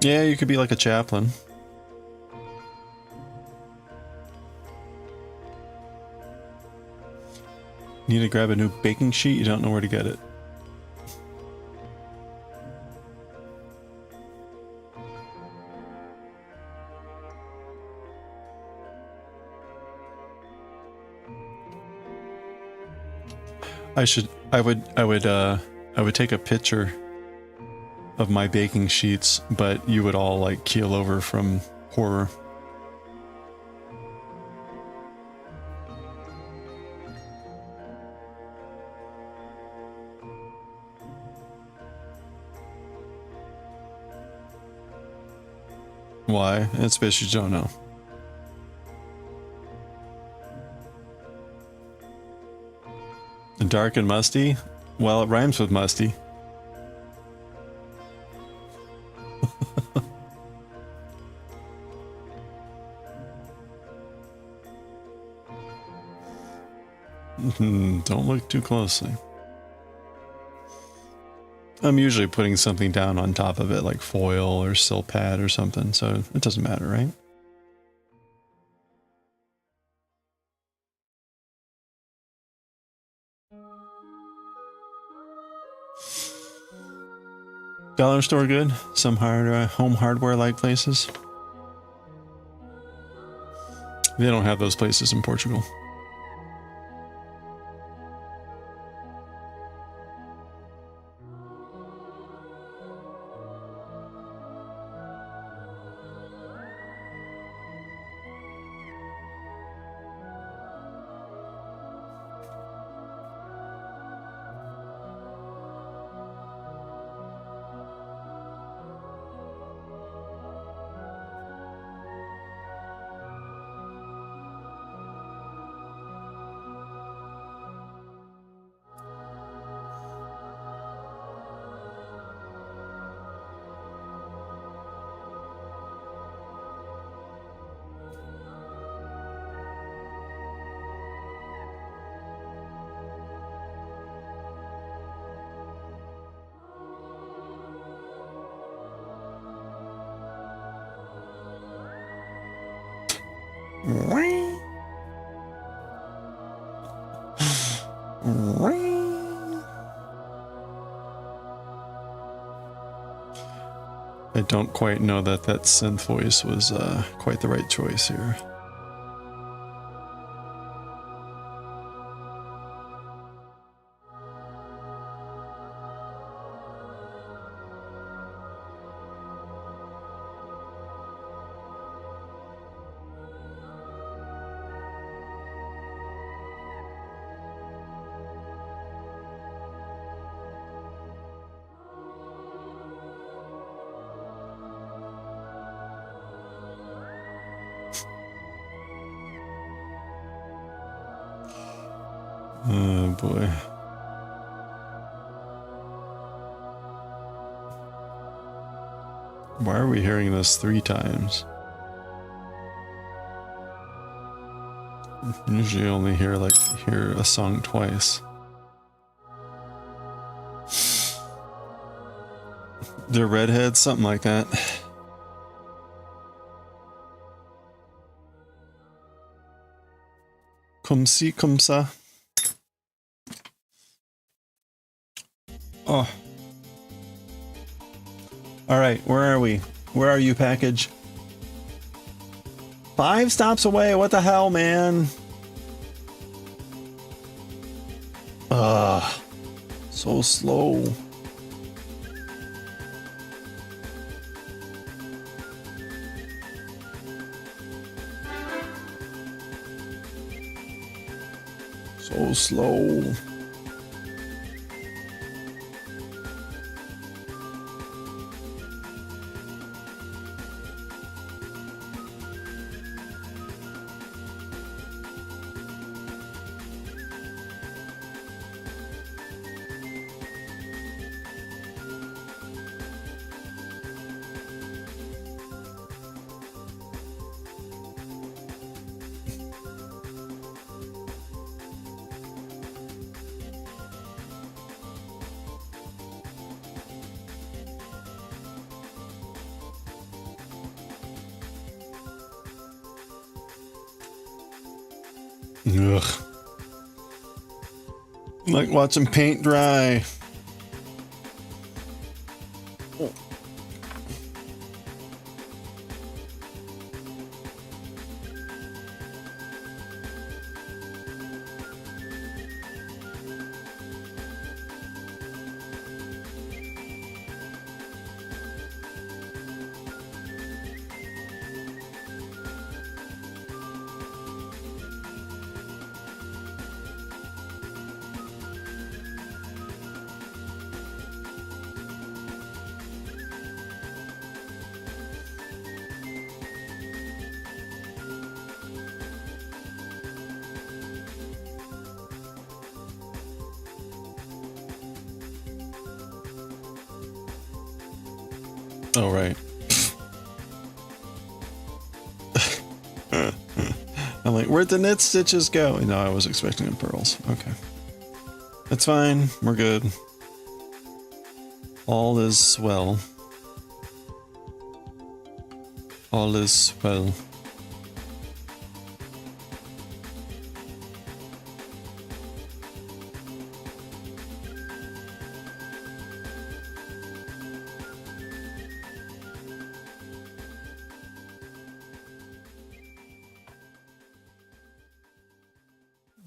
Yeah, you could be like a chaplain. Need to grab a new baking sheet? You don't know where to get it. I would take a picture of my baking sheets, but you would all like keel over from horror. Why? It's best you don't know. Dark and musty? Well, it rhymes with musty. Don't look too closely. I'm usually putting something down on top of it, like foil or silk pad or something, so it doesn't matter, right? Dollar store good? Some home hardware like places? They don't have those places in Portugal. I don't quite know that synth voice was quite the right choice here. Oh boy. Why are we hearing this 3 times? Usually only hear a song twice. They're redheads, something like that. Comme ci, comme ça. Oh. Alright, where are we? Where are you, package? 5 stops away, what the hell, man? Ugh. So slow. So slow. Ugh. Like watching paint dry. Oh. Oh, right. I'm like, where'd the knit stitches go? No, I was expecting the pearls. Okay. That's fine. We're good. All is well. All is well.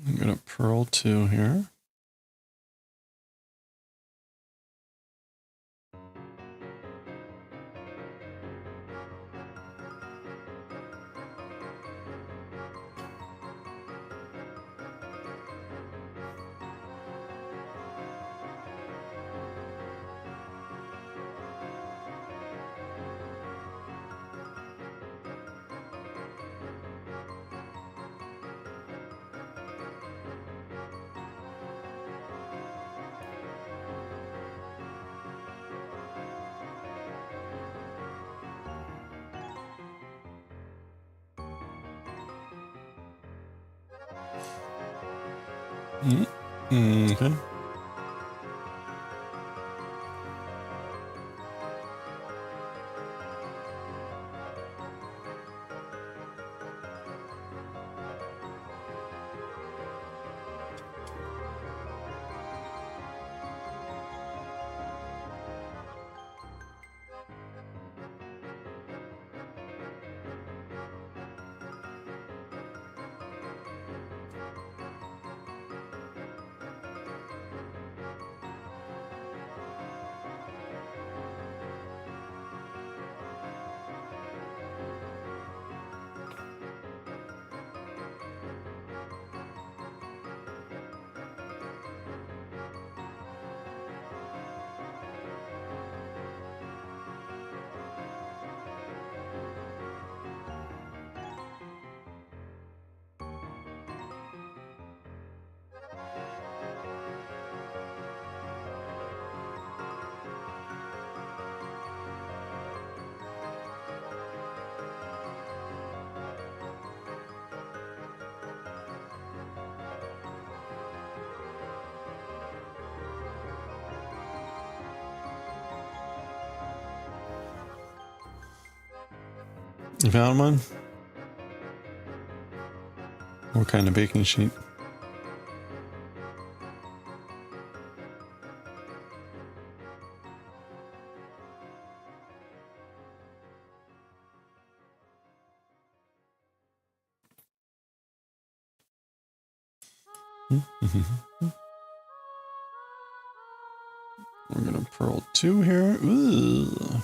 I'm gonna pearl 2 here. Okay. You found one? What kind of baking sheet? We're gonna pearl 2 here. Ooh.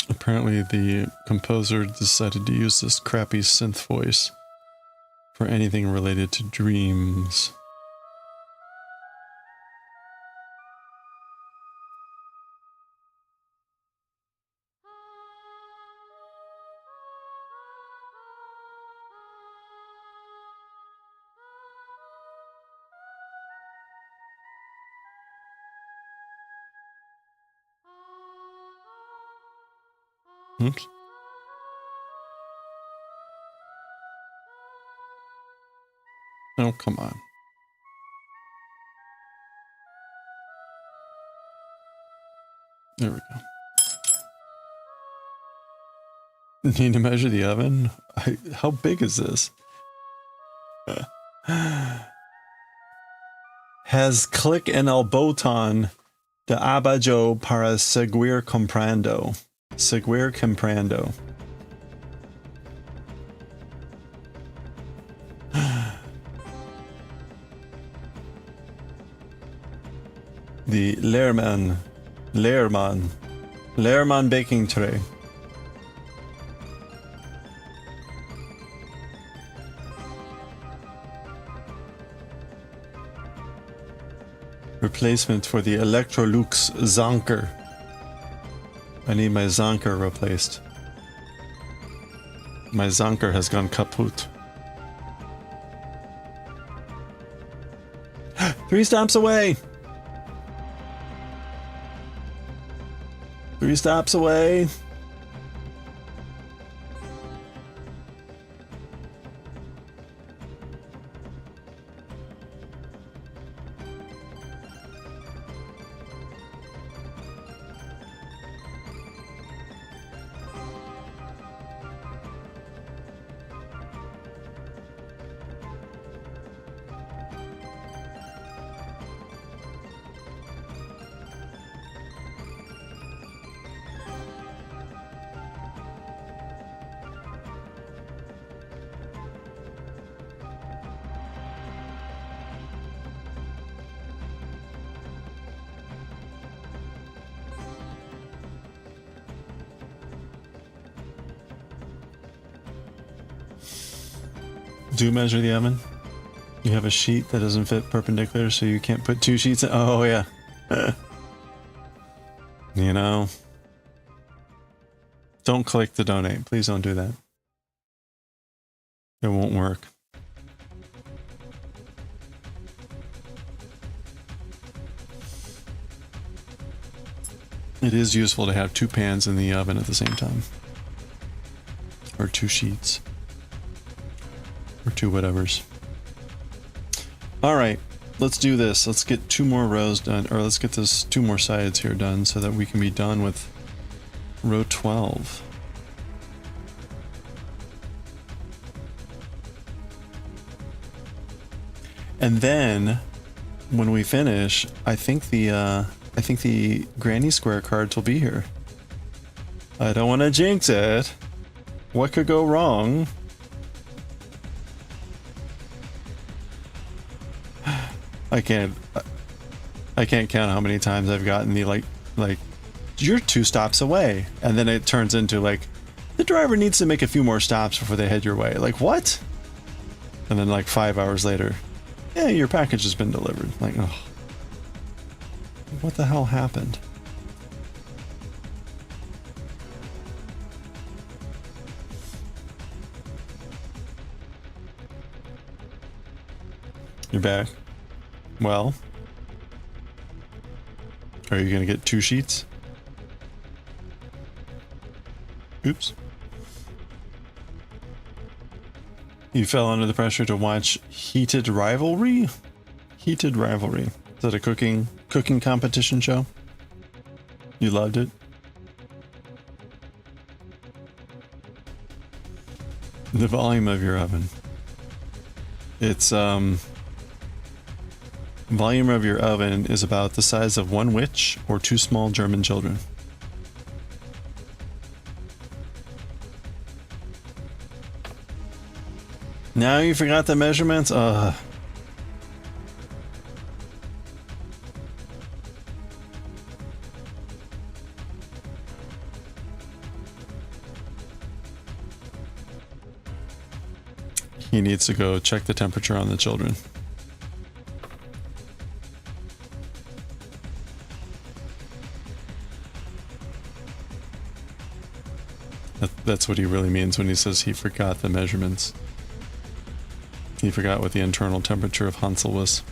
Apparently the composer decided to use this crappy synth voice for anything related to dreams. Oops. Oh, come on. There we go. Need to measure the oven? How big is this? Has click en el botón de abajo para seguir comprando. Seguir comprando. The Lehrmann baking tray. Replacement for the Electrolux Zonker. I need my Zonker replaced. My Zonker has gone kaput. 3 stops away! 3 stops away! Do measure the oven. You have a sheet that doesn't fit perpendicular, so you can't put 2 sheets in. Oh, yeah. You know. Don't click to donate. Please don't do that. It won't work. It is useful to have 2 pans in the oven at the same time. Or 2 sheets. Or 2 whatevers. Alright, let's do this. Let's get 2 more rows done, or let's get this 2 more sides here done so that we can be done with row 12. And then, when we finish, I think the Granny Square cards will be here. I don't want to jinx it. What could go wrong? I can't count how many times I've gotten the like you're 2 stops away, and then it turns into like the driver needs to make a few more stops before they head your way. Like, what? And then like 5 hours later, yeah, your package has been delivered. Like, oh, what the hell happened? You're back. Well, are you gonna get 2 sheets? Oops. You fell under the pressure to watch Heated Rivalry? Heated Rivalry. Is that a cooking competition show? You loved it? The volume of your oven. It's, volume of your oven is about the size of 1 witch or 2 small German children. Now you forgot the measurements? Ugh. He needs to go check the temperature on the children. That's what he really means when he says he forgot the measurements. He forgot what the internal temperature of Hansel was.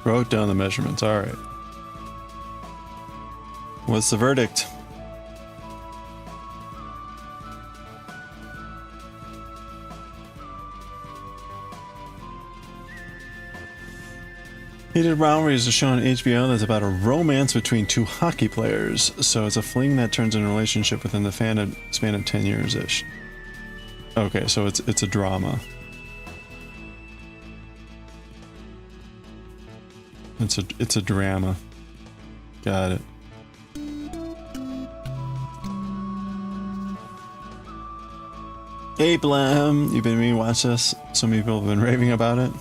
Wrote down the measurements. All right. What's the verdict? Heated Rivalries is shown on HBO that's about a romance between two hockey players. So it's a fling that turns into a relationship within the span of 10 years-ish. Okay, so it's a drama. It's a drama. Got it. Hey Blam, you've been meaning to watch this? So many people have been raving about it.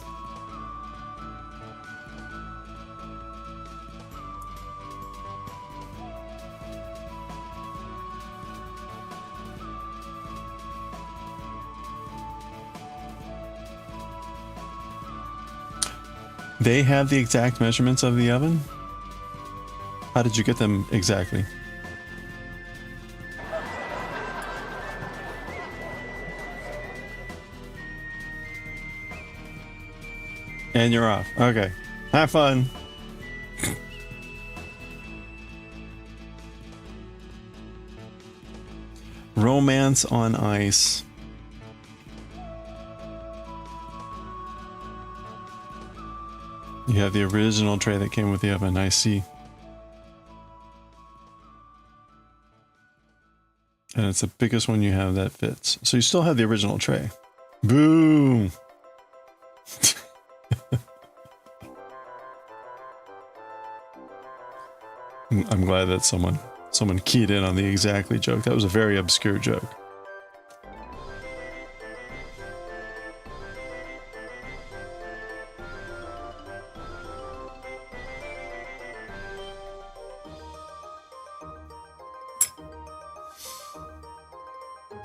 They have the exact measurements of the oven? How did you get them exactly? And you're off. Okay. Have fun. Romance on Ice. You have the original tray that came with the oven, I see. And it's the biggest one you have that fits. So you still have the original tray. Boom! I'm glad that someone keyed in on the exactly joke. That was a very obscure joke.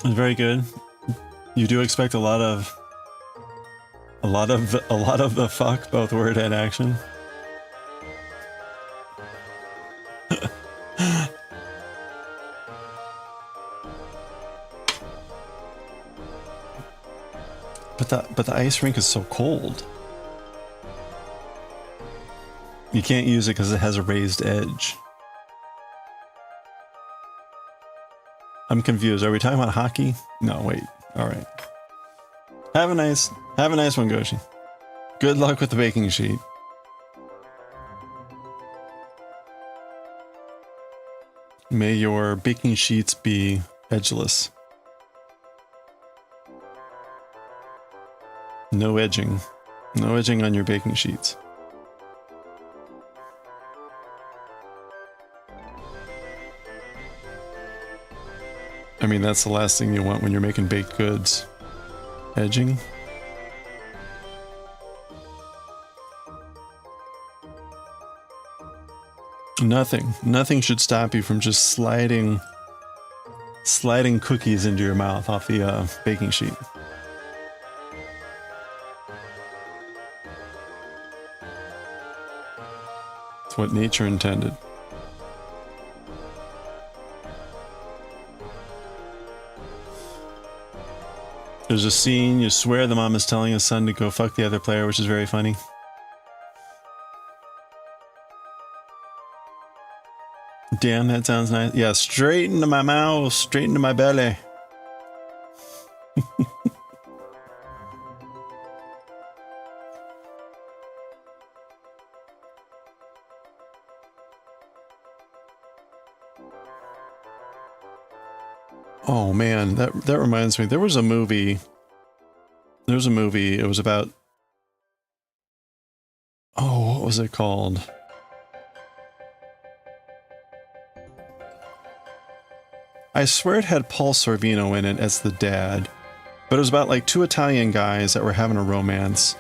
Very good. You do expect a lot of the fuck, both word and action. But the ice rink is so cold. You can't use it because it has a raised edge. I'm confused. Are we talking about hockey? No, wait. All right. Have a nice one, Goshi. Good luck with the baking sheet. May your baking sheets be edgeless. No edging. No edging on your baking sheets. I mean, that's the last thing you want when you're making baked goods. Edging. Nothing should stop you from just sliding cookies into your mouth off the baking sheet. It's what nature intended. There's a scene, you swear the mom is telling his son to go fuck the other player, which is very funny. Damn, that sounds nice. Yeah, straight into my mouth, straight into my belly. Oh man, that reminds me. There was a movie. It was about. Oh, what was it called? I swear it had Paul Sorvino in it as the dad, but it was about like two Italian guys that were having a romance,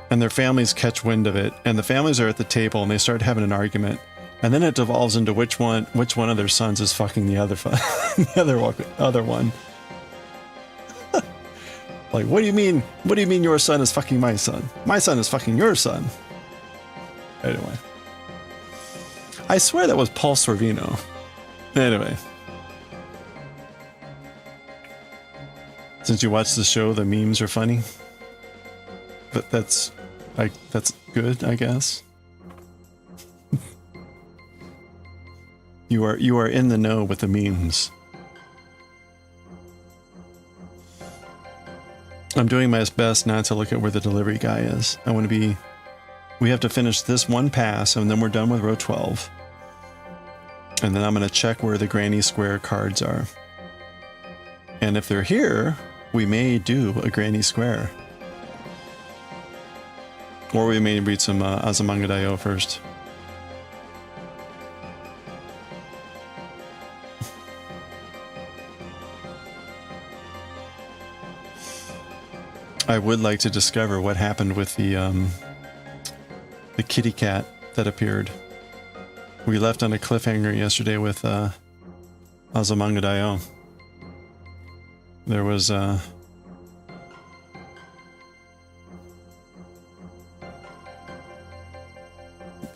and their families catch wind of it, and the families are at the table and they start having an argument. And then it devolves into which one of their sons is fucking the other the other one. Like, what do you mean? What do you mean your son is fucking my son? My son is fucking your son. Anyway, I swear that was Paul Sorvino. Anyway, Since you watch the show, the memes are funny. But that's good, I guess. You are in the know with the memes. I'm doing my best not to look at where the delivery guy is. I want to be... We have to finish this one pass, and then we're done with row 12. And then I'm going to check where the Granny Square cards are. And if they're here, we may do a Granny Square. Or we may read some Azumanga Daioh first. I would like to discover what happened with the kitty cat that appeared. We left on a cliffhanger yesterday with Azumanga Daioh. There was the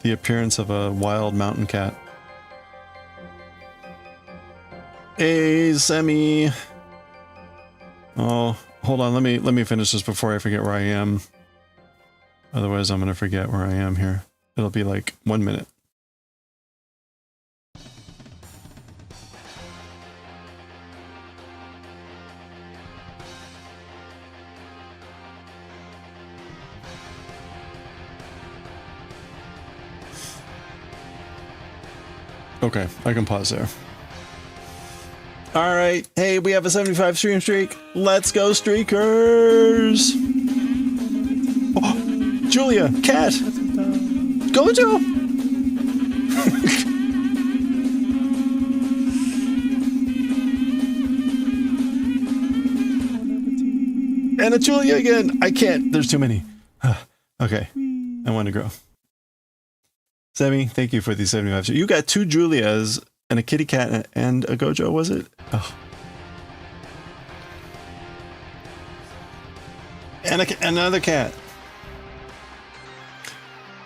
appearance of a wild mountain cat. Hey, Semi. Oh, hold on. Let me finish this before I forget where I am. Otherwise, I'm gonna forget where I am here. It'll be like 1 minute. Okay, I can pause there. All right. Hey, we have a 75 stream streak. Let's go, streakers. Oh, Julia, cat. Gojo. And a Julia again. I can't. There's too many. Okay. I want to grow. Semi, thank you for these 75. You got 2 Julias and a kitty cat and a Gojo, was it? Oh. And another cat.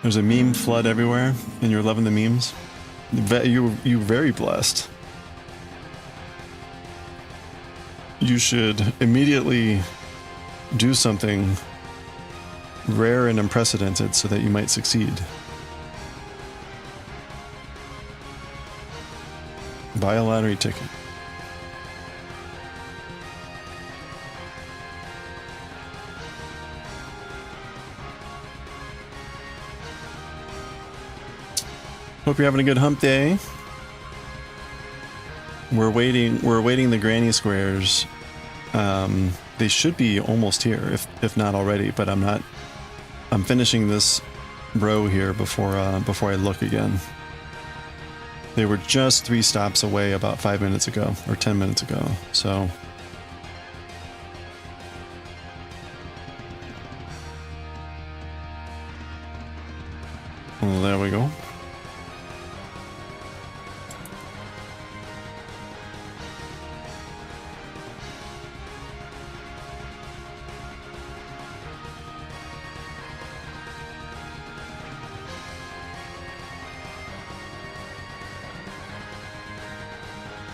There's a meme flood everywhere, and you're loving the memes. You're very blessed. You should immediately do something rare and unprecedented so that you might succeed. Buy a lottery ticket. Hope you're having a good hump day. We're waiting the granny squares. They should be almost here, if not already, but I'm finishing this row here before I look again. They were just 3 stops away about 5 minutes ago, or 10 minutes ago, so... Well, there we go.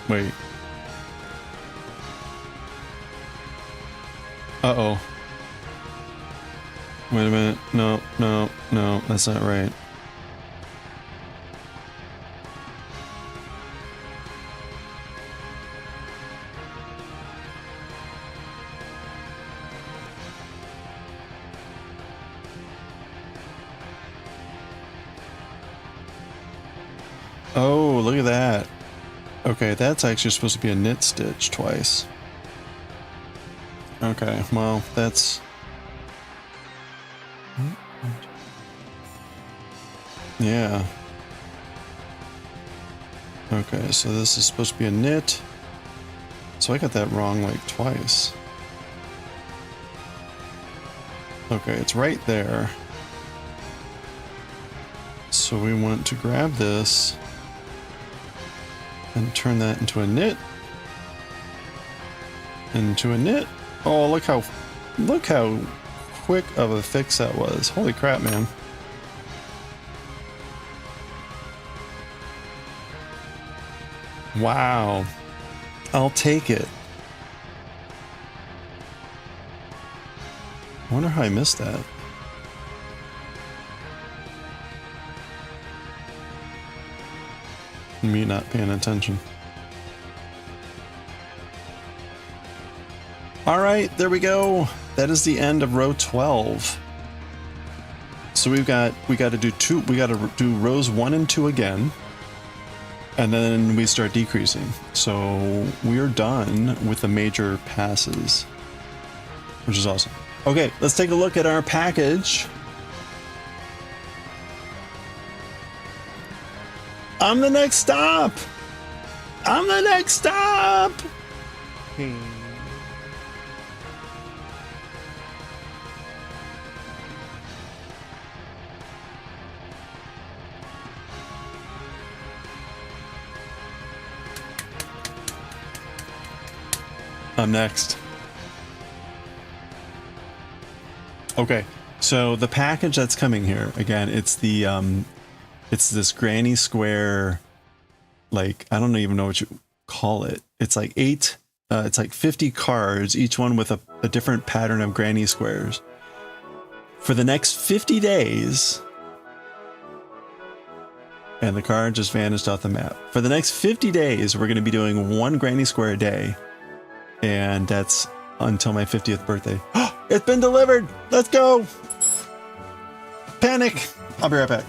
Wait. Uh-oh. Wait a minute. No, that's not right. Oh, look at that. Okay, that's actually supposed to be a knit stitch twice. Okay, well, that's... Yeah. Okay, so this is supposed to be a knit. So I got that wrong like twice. Okay, it's right there. So we want to grab this and turn that into a knit. Into a knit. Oh, look how quick of a fix that was. Holy crap, man. Wow. I'll take it. I wonder how I missed that. Me not paying attention. All right, there we go. That is the end of row 12. So we got to do two. We got to do rows 1 and 2 again, and then we start decreasing. So we are done with the major passes, which is awesome. Okay, let's take a look at our package. I'm the next stop. I'm the next stop. I'm next. Okay, so the package that's coming here again, it's the it's this granny square, like I don't even know what you call it. It's like it's like 50 cards, each one with a different pattern of granny squares. For the next 50 days, and the card just vanished off the map. For the next 50 days, we're going to be doing 1 granny square a day. And that's until my 50th birthday. It's been delivered! Let's go! Panic! I'll be right back.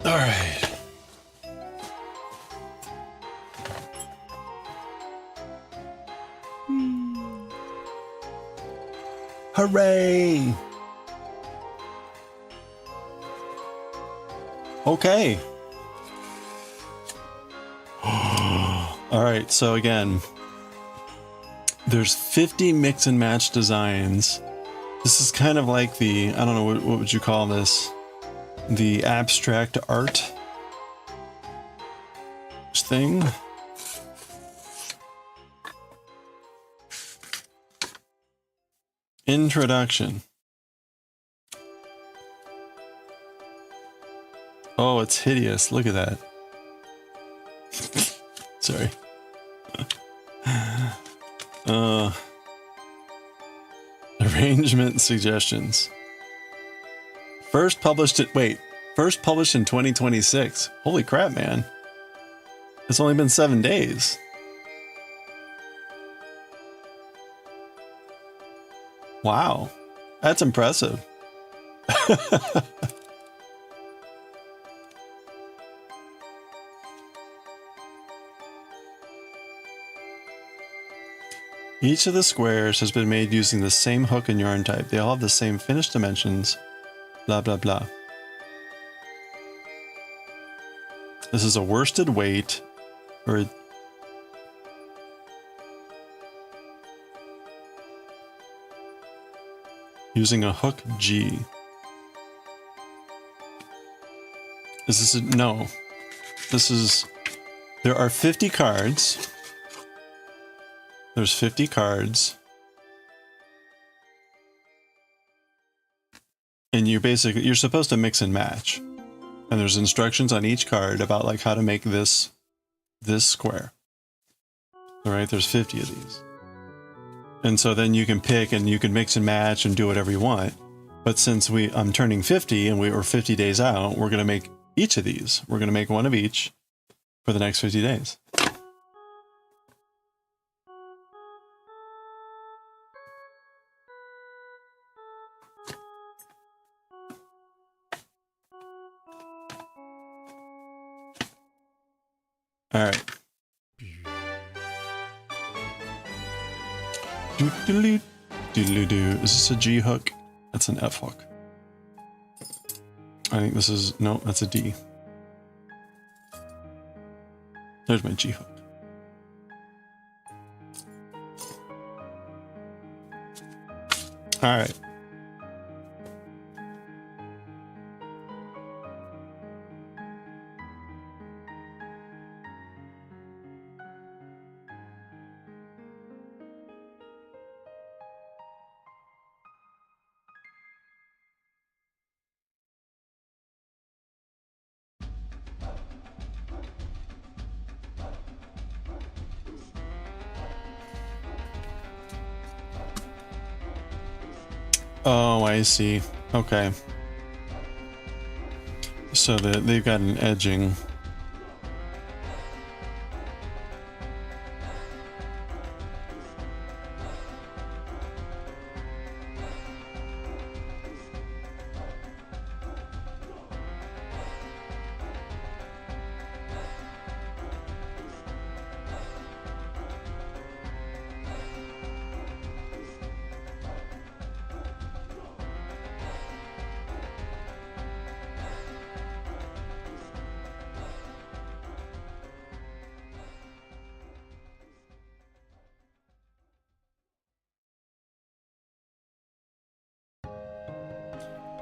All right. Hooray! Okay. All right, so again, There's 50 mix and match designs. This is kind of like the, I don't know, what would you call this? The abstract art thing. Introduction. Oh, it's hideous. Look at that. Sorry. Arrangement suggestions. First published in 2026. Holy crap, man. It's only been 7 days. Wow. That's impressive. Each of the squares has been made using the same hook and yarn type. They all have the same finished dimensions. Blah, blah, blah. This is a worsted weight, or using a hook G. Is this a, no. This is, there are 50 cards. There's 50 cards. And you're supposed to mix and match. And there's instructions on each card about like how to make this square. All right, there's 50 of these. And so then you can pick and you can mix and match and do whatever you want. But since I'm turning 50 and we were 50 days out, we're going to make each of these. We're going to make one of each for the next 50 days. All right. Is this a G hook? That's an F hook. I think this is, no, that's a D. There's my G hook. All right. Oh, I see. Okay. So they've got an edging.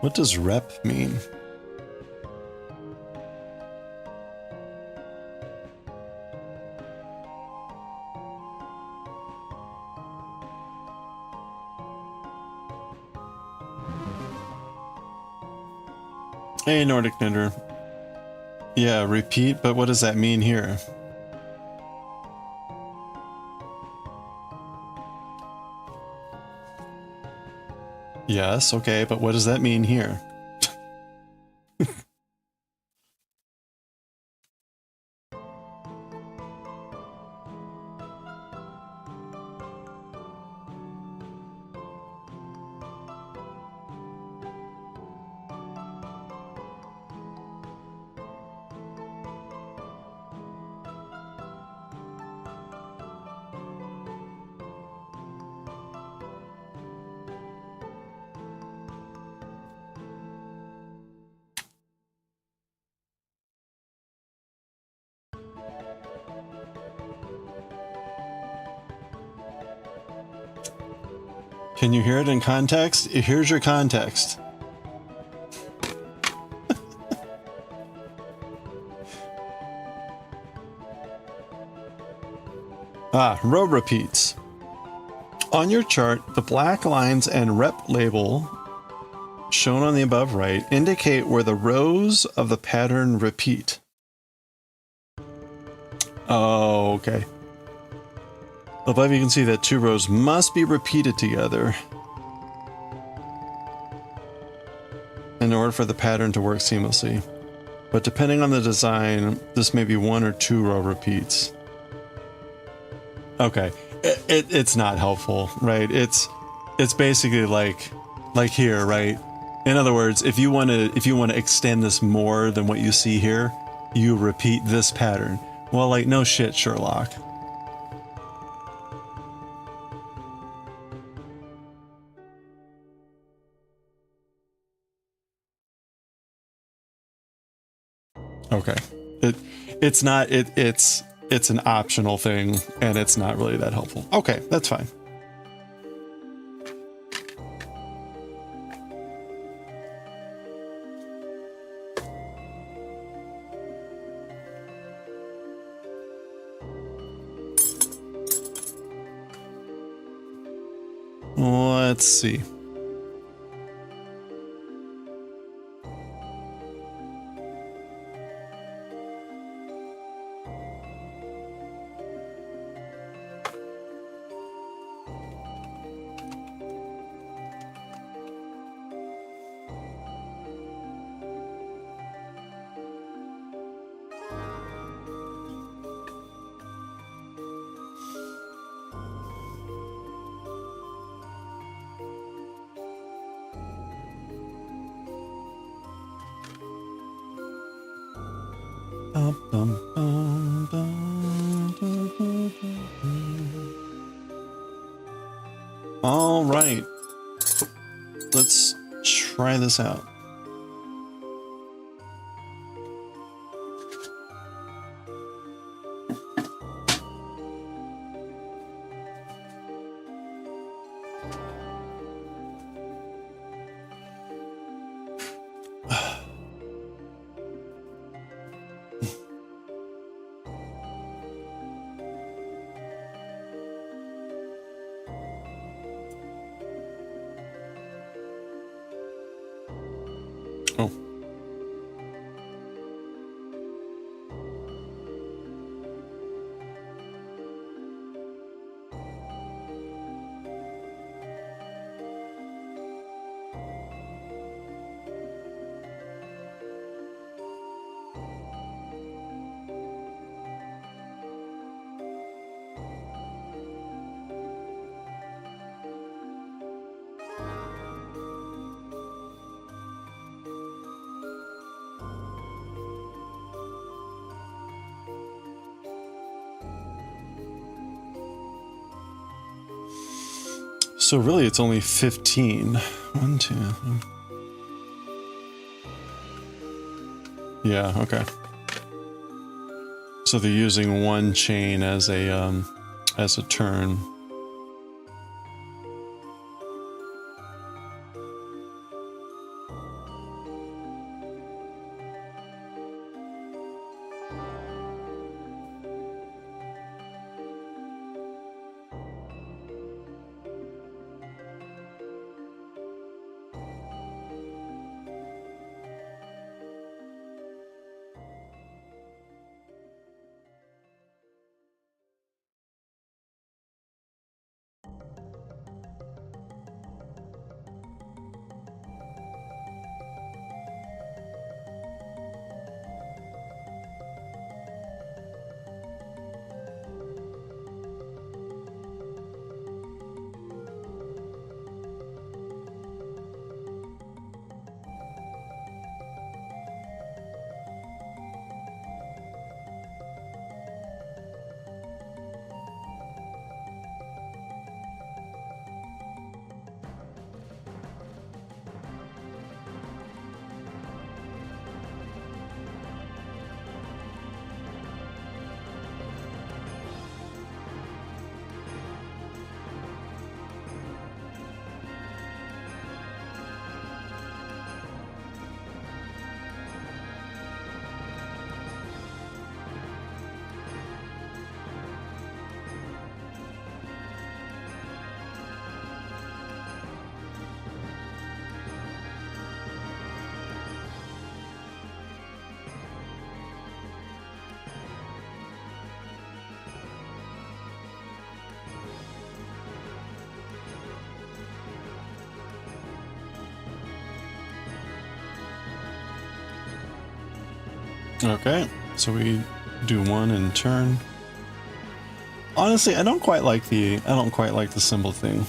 What does rep mean? Hey, Nordic Knitter. Yeah, repeat, but what does that mean here? Yes, okay, but what does that mean here? Can you hear it in context? Here's your context. Row repeats. On your chart, the black lines and rep label shown on the above right indicate where the rows of the pattern repeat. Oh, okay. Above you can see that 2 rows must be repeated together in order for the pattern to work seamlessly. But depending on the design, this may be 1 or 2 row repeats. Okay, it's not helpful, right? It's basically like here, right? In other words, if you want to extend this more than what you see here, you repeat this pattern. Well, like no shit, Sherlock. Okay, it's an optional thing, and it's not really that helpful. Okay, that's fine. Let's see. All right, let's try this out. Oh. So really it's only 15. 1, 2. Yeah, okay. So they're using 1 chain as a turn. Okay, so we do one in turn. Honestly, I don't quite like the symbol thing.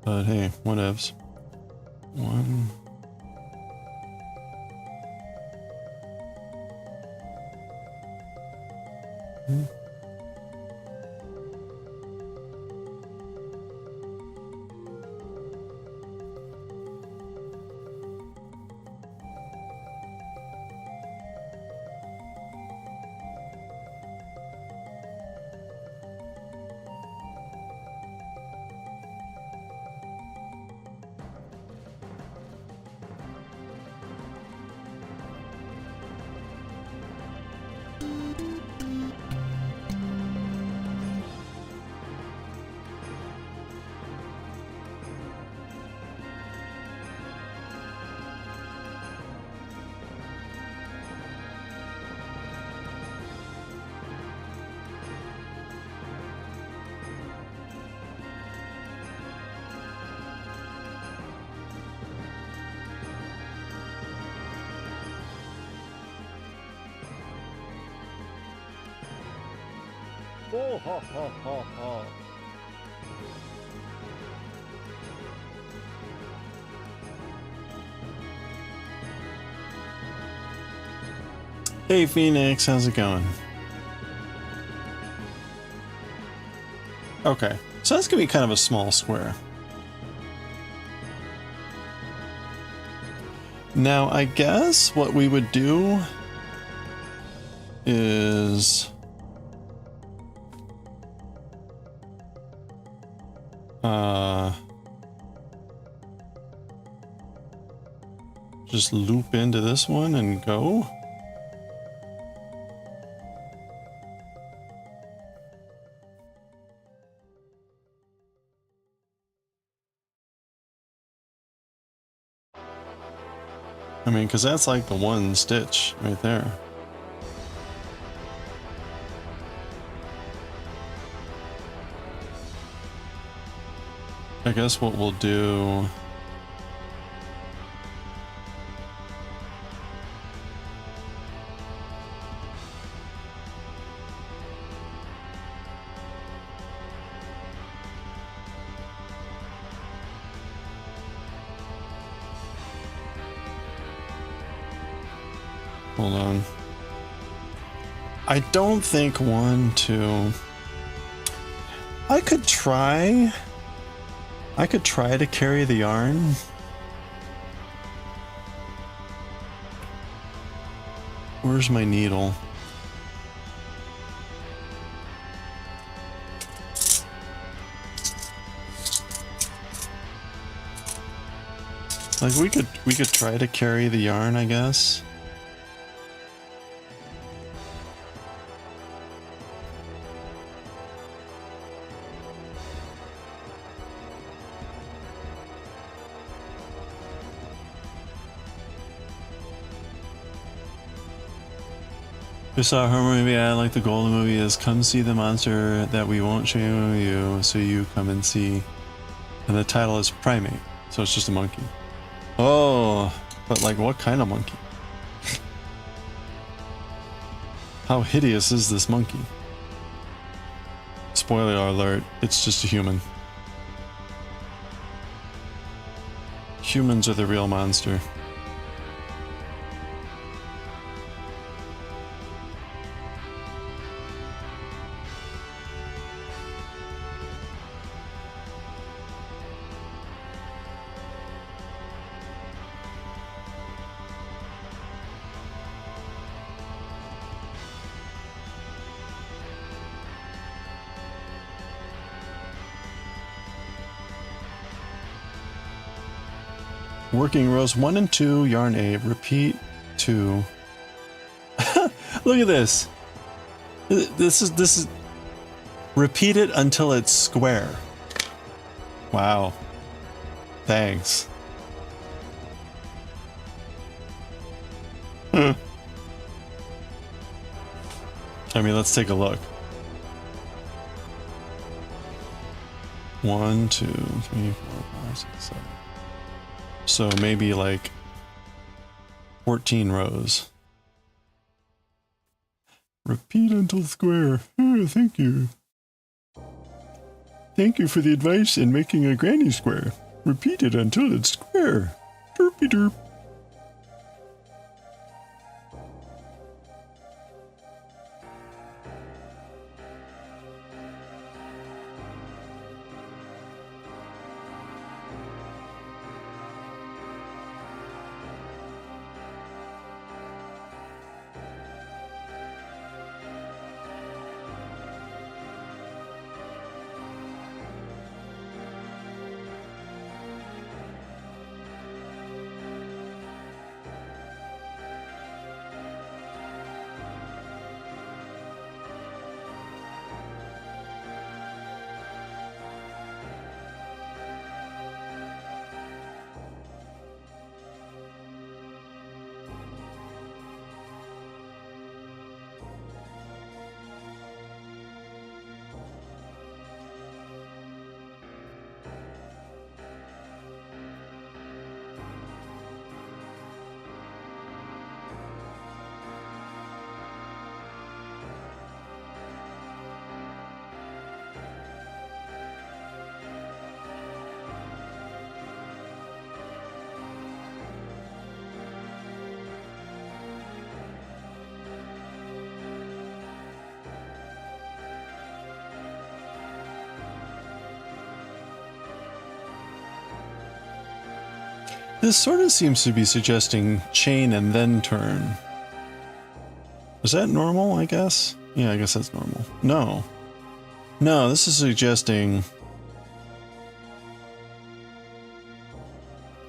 But hey, whatevs. One. Oh, ha, ha, ha, ha. Hey Phoenix, how's it going? Okay, so that's gonna be kind of a small square. Now, I guess what we would do is just loop into this one and go. I mean, because that's like the one stitch right there. I guess what we'll do... Hold on. I don't think 1, 2... I could try to carry the yarn. Where's my needle? Like we could try to carry the yarn, I guess. You saw her movie, I like the golden movie is come see the monster that we won't show you, so you come and see. And the title is Primate, so it's just a monkey. Oh, but like what kind of monkey? How hideous is this monkey? Spoiler alert, it's just a human. Humans are the real monster. Working rows 1 and 2, yarn 8, repeat 2. Look at this. This is repeat it until it's square. Wow. Thanks. I mean, let's take a look. 1, 2, 3, 4, 5, 6, 7. So maybe like 14 rows. Repeat until square. Oh, thank you. Thank you for the advice in making a granny square. Repeat it until it's square. Derpy derp. This sort of seems to be suggesting chain and then turn. Is that normal, I guess? Yeah, I guess that's normal. No. No, this is suggesting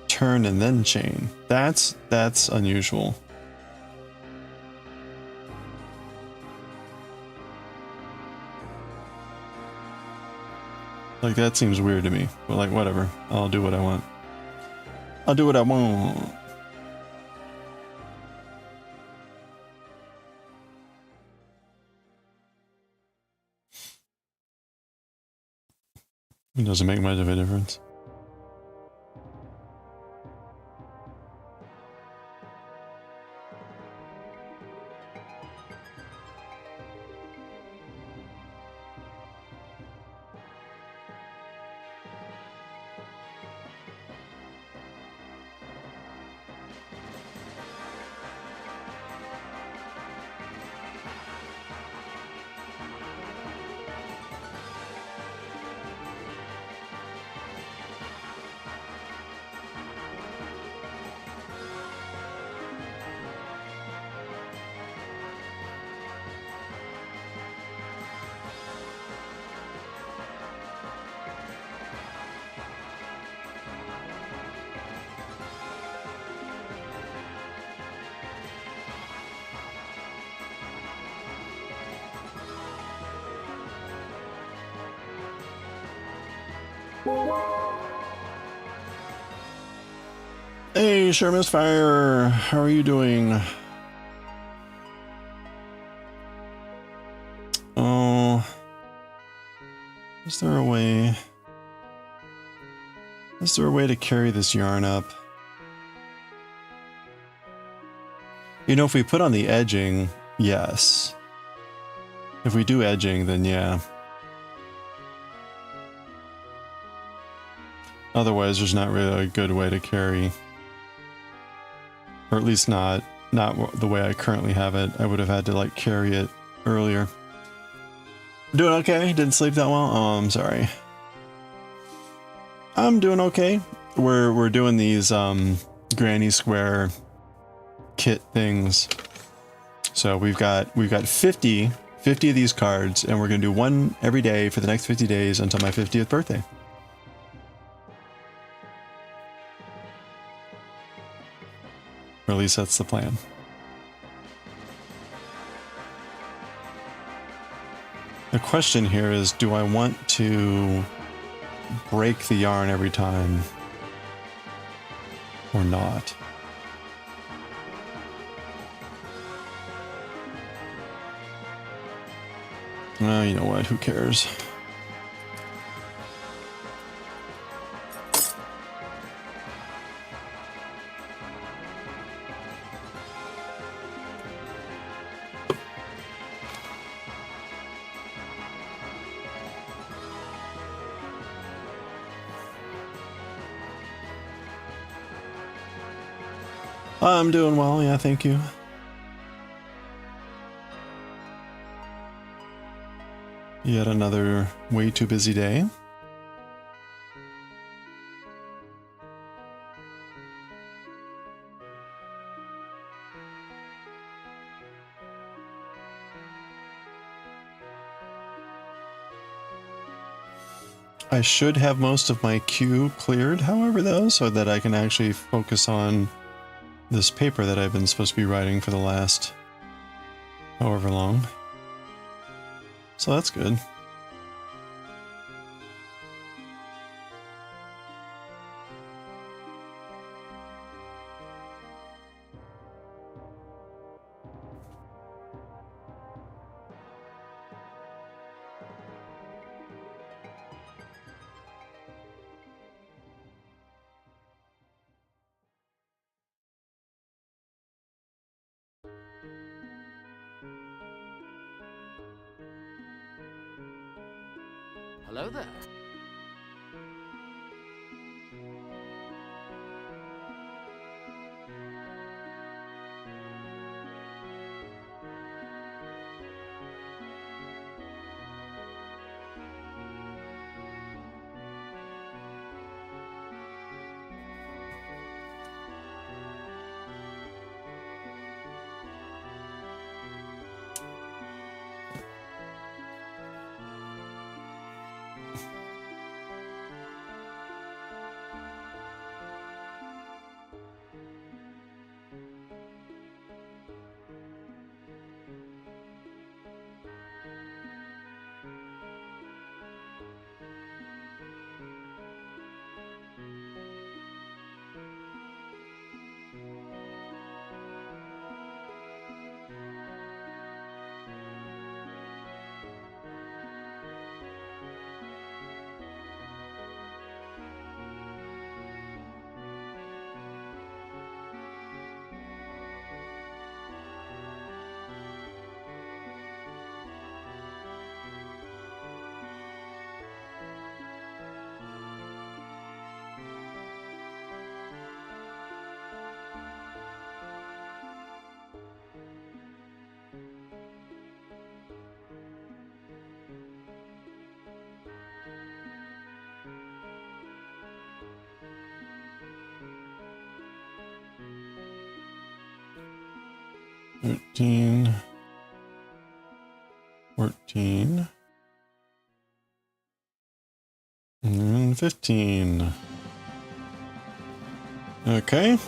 turn and then chain. That's unusual. Like, that seems weird to me. But like, whatever. I'll do what I want. I'll do what I want. It doesn't make much of a difference. Hey, Sherman's Fire, how are you doing? Oh, is there a way? Is there a way to carry this yarn up? You know, if we put on the edging, yes. If we do edging, then yeah. Otherwise, there's not really a good way to carry. Or at least not the way I currently have it. I would have had to like carry it earlier. Doing okay? Didn't sleep that well? Oh, I'm sorry. I'm doing okay. We're doing these granny square kit things. So we've got 50 of these cards, and we're gonna do one every day for the next 50 days until my 50th birthday. Or at least that's the plan. The question here is, do I want to break the yarn every time or not? Oh, you know what? Who cares? I'm doing well, yeah, thank you. Yet another way too busy day. I should have most of my queue cleared, however, though, so that I can actually focus on this paper that I've been supposed to be writing for the last however long. So that's good. Hello there. Thirteen, 14, and 15. Okay.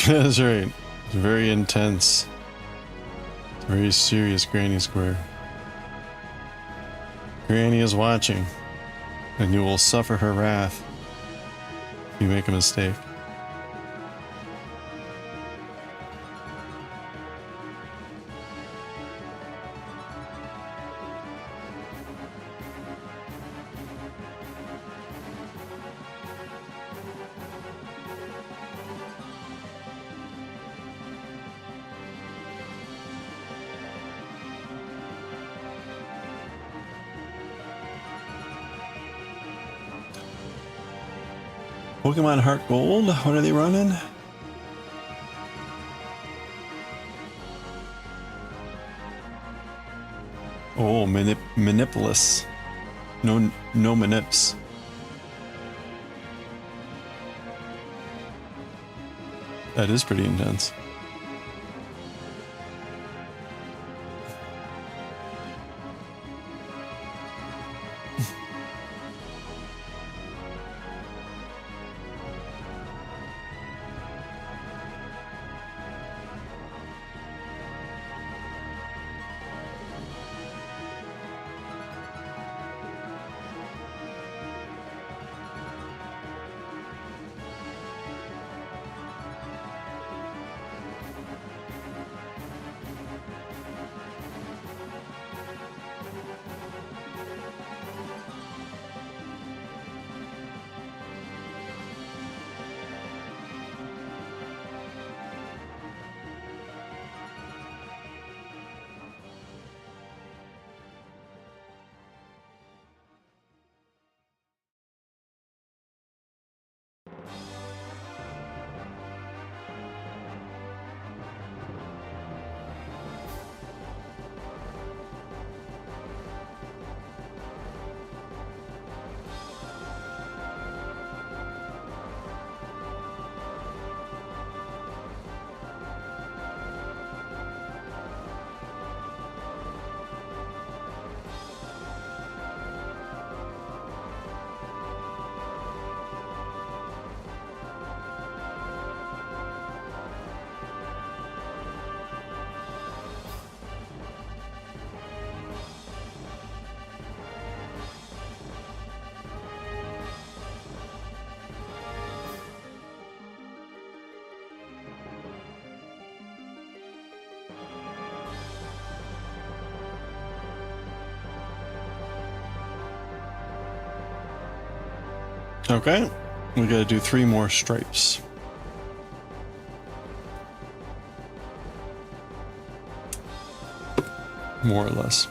That's right. It's very intense. It's a very serious Granny Square. Granny is watching, and you will suffer her wrath if you make a mistake. Pokemon Heart Gold, what are they running? Oh, Manipulus. No Manips. That is pretty intense. Okay, we gotta do 3 more stripes. More or less.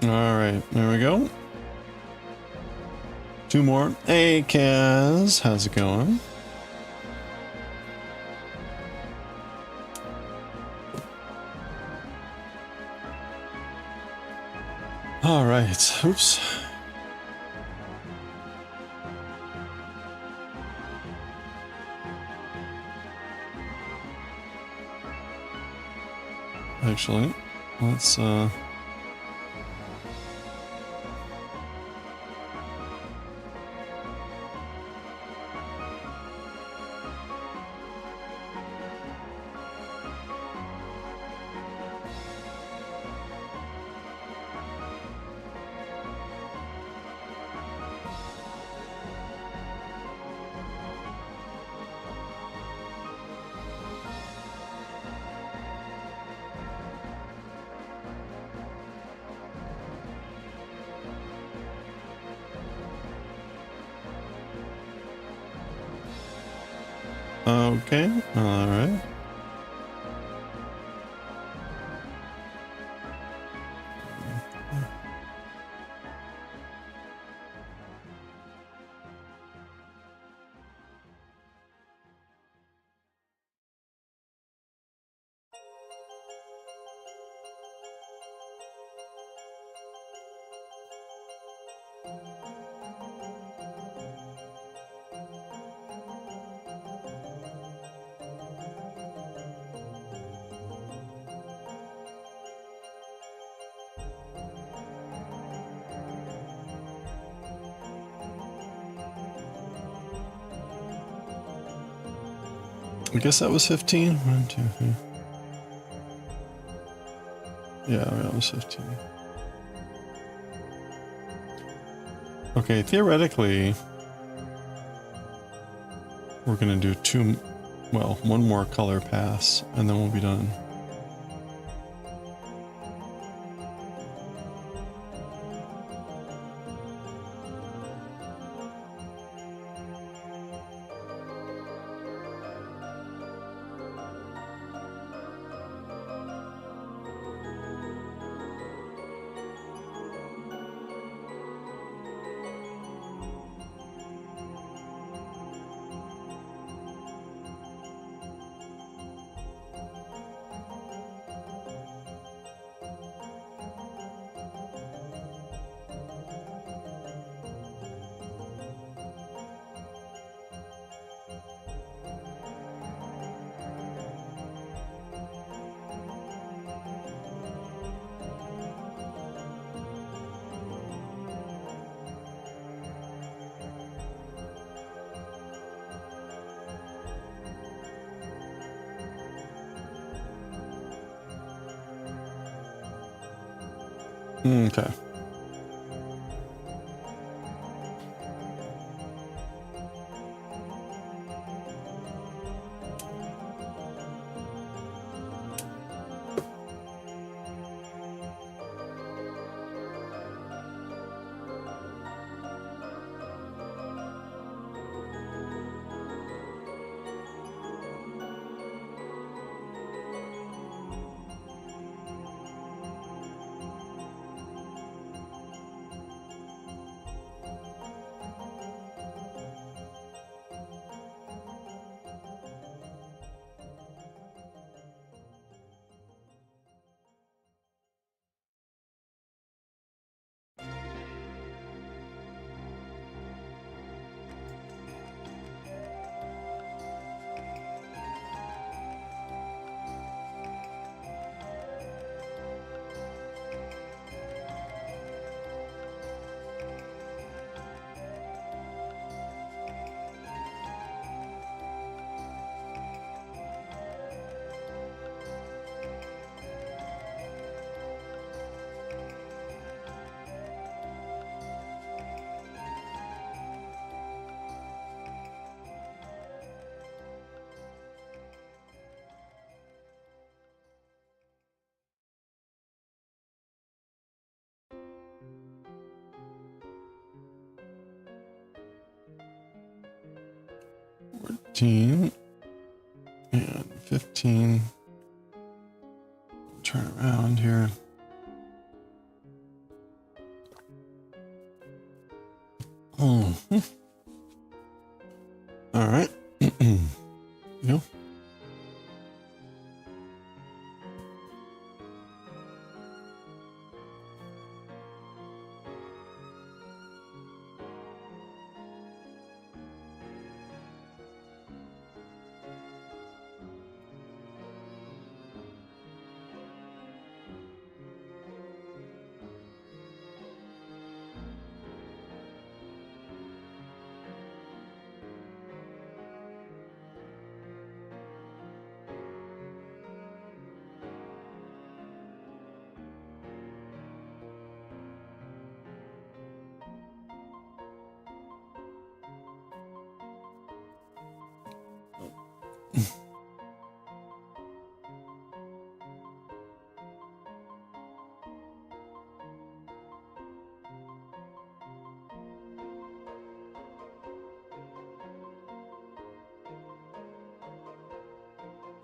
Alright, there we go. 2 more. Hey, Kaz, how's it going? All right. Oops. Actually, let's okay. All right. I guess that was 15. 1, 2, 3. Yeah, that was 15. Okay, theoretically, we're gonna do one more color pass, and then we'll be done. Okay. And 15. Turn around here. Oh. All right. Yep.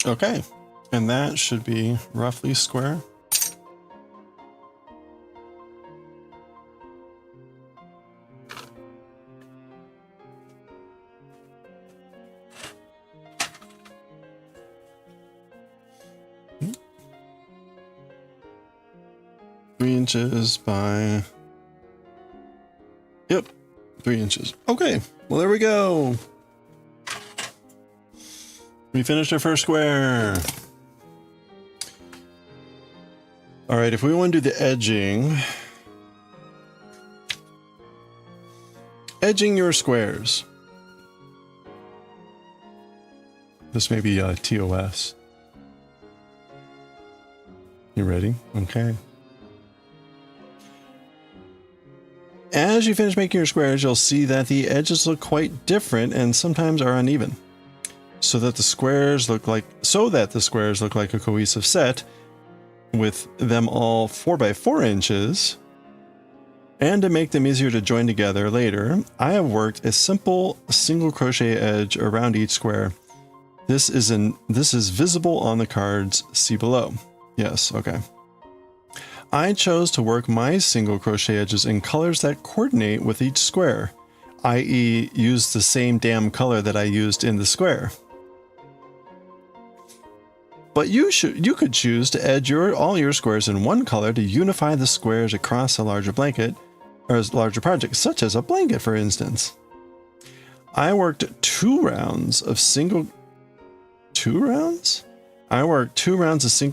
Okay, and that should be roughly square. Inches by, yep, 3 inches. Okay, well, there we go. We finished our first square. All right, if we want to do the edging your squares. This may be TOS. You ready? Okay. As you finish making your squares, you'll see that the edges look quite different and sometimes are uneven. So that the squares look like a cohesive set with them all 4 by 4 inches. And to make them easier to join together later, I have worked a simple single crochet edge around each square. This is visible on the cards, see below. Yes, okay. I chose to work my single crochet edges in colors that coordinate with each square, i.e. use the same damn color that I used in the square. But you could choose to edge all your squares in one color to unify the squares across a larger blanket, or a larger project, such as a blanket, for instance. I worked 2 rounds of single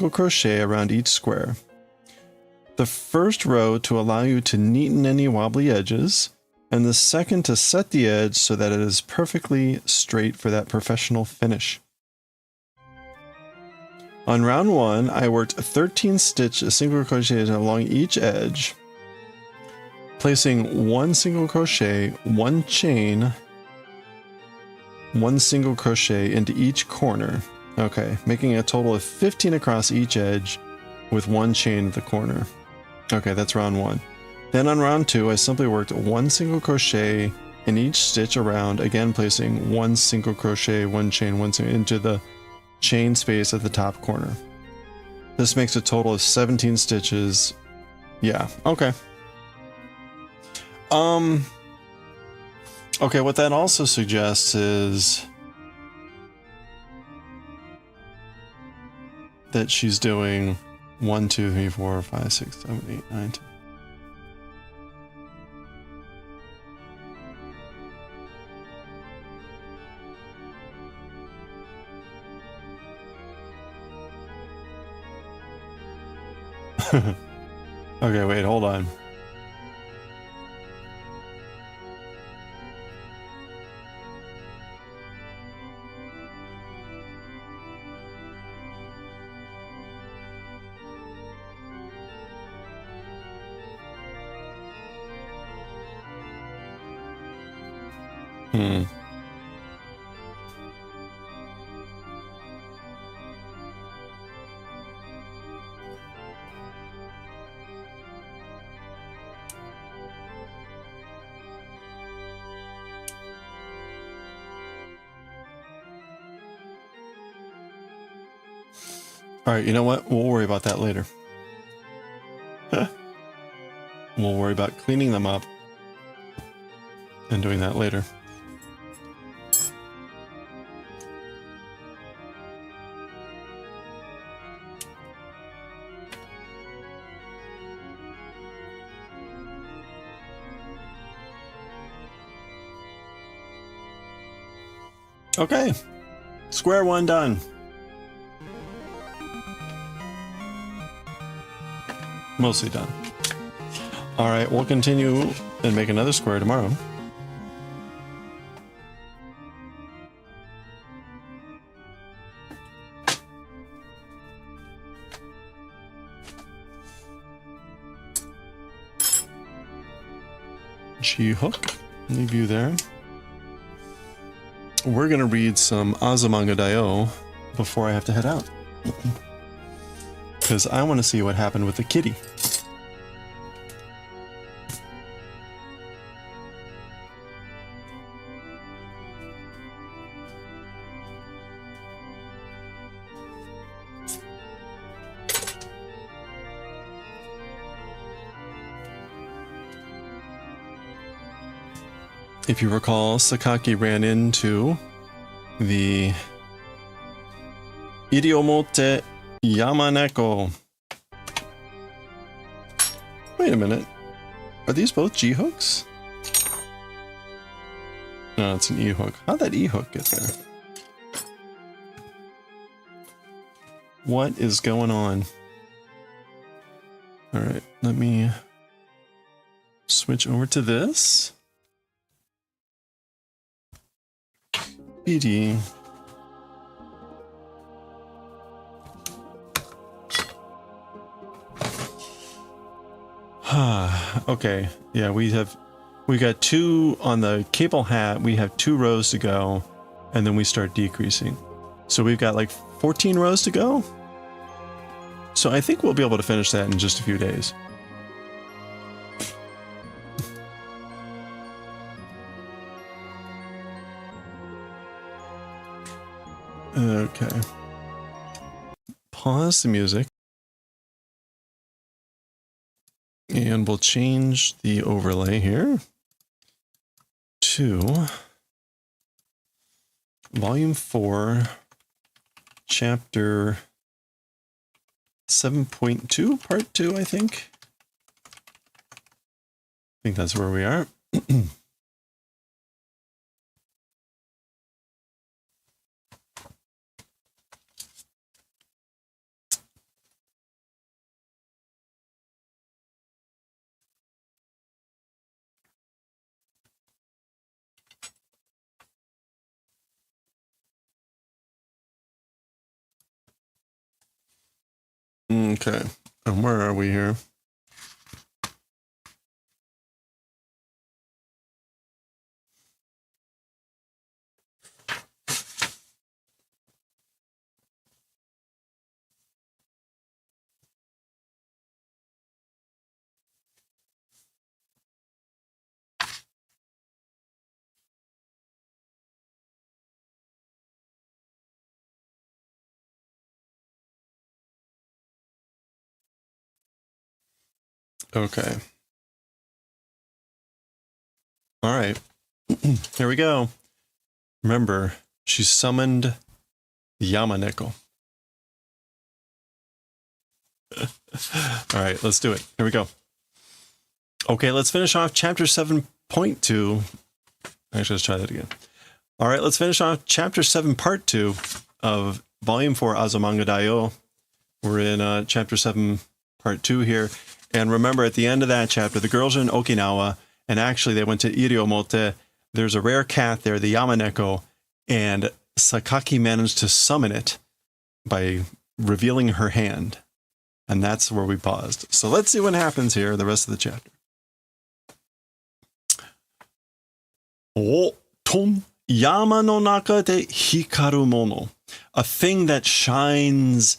crochet around each square. The first row to allow you to neaten any wobbly edges, and the second to set the edge so that it is perfectly straight for that professional finish. On round 1, I worked 13 single crochets along each edge, placing 1 single crochet, 1 chain, 1 single crochet into each corner. Okay, making a total of 15 across each edge with 1 chain at the corner. Okay, that's round 1. Then on round 2, I simply worked 1 single crochet in each stitch around, again placing 1 single crochet, 1 chain, 1 single into the chain space at the top corner. This makes a total of 17 stitches. Yeah, okay. Okay, what that also suggests is that she's doing 1, 2, 3, 4, 5, 6, 7, 8, 9, 10. Okay, wait, hold on. All right, you know what? We'll worry about that later. We'll worry about cleaning them up and doing that later. Okay, square 1 done. Mostly done. All right, we'll continue and make another square tomorrow. G hook, leave you there. we're gonna read some Azumanga Daioh before I have to head out. Because I want to see what happened with the kitty. If you recall, Sakaki ran into the Iriomote Yamaneko. Wait a minute. Are these both G hooks? No, it's an E hook. How'd that E hook get there? What is going on? Alright, let me switch over to this. BD. Okay, yeah, we got 2 on the cable hat. We have 2 rows to go, and then we start decreasing. So we've got like 14 rows to go. So I think we'll be able to finish that in just a few days. Okay. Pause the music. And we'll change the overlay here to Volume 4, Chapter 7.2, Part 2, I think. I think that's where we are. Okay, and where are we here? Okay. All right. Here we go. Remember, she summoned Yamaneko. All right, let's do it. Here we go. Okay, let's finish off chapter 7.2. Actually, let's try that again. All right, let's finish off chapter 7, part 2 of volume 4, Azumanga Daioh. We're in chapter 7, part 2 here. And remember, at the end of that chapter, the girls are in Okinawa, and actually they went to Iriomote. There's a rare cat there, the Yamaneko, and Sakaki managed to summon it by revealing her hand. And that's where we paused. So let's see what happens here, the rest of the chapter. O ton yama no naka de hikaru mono. A thing that shines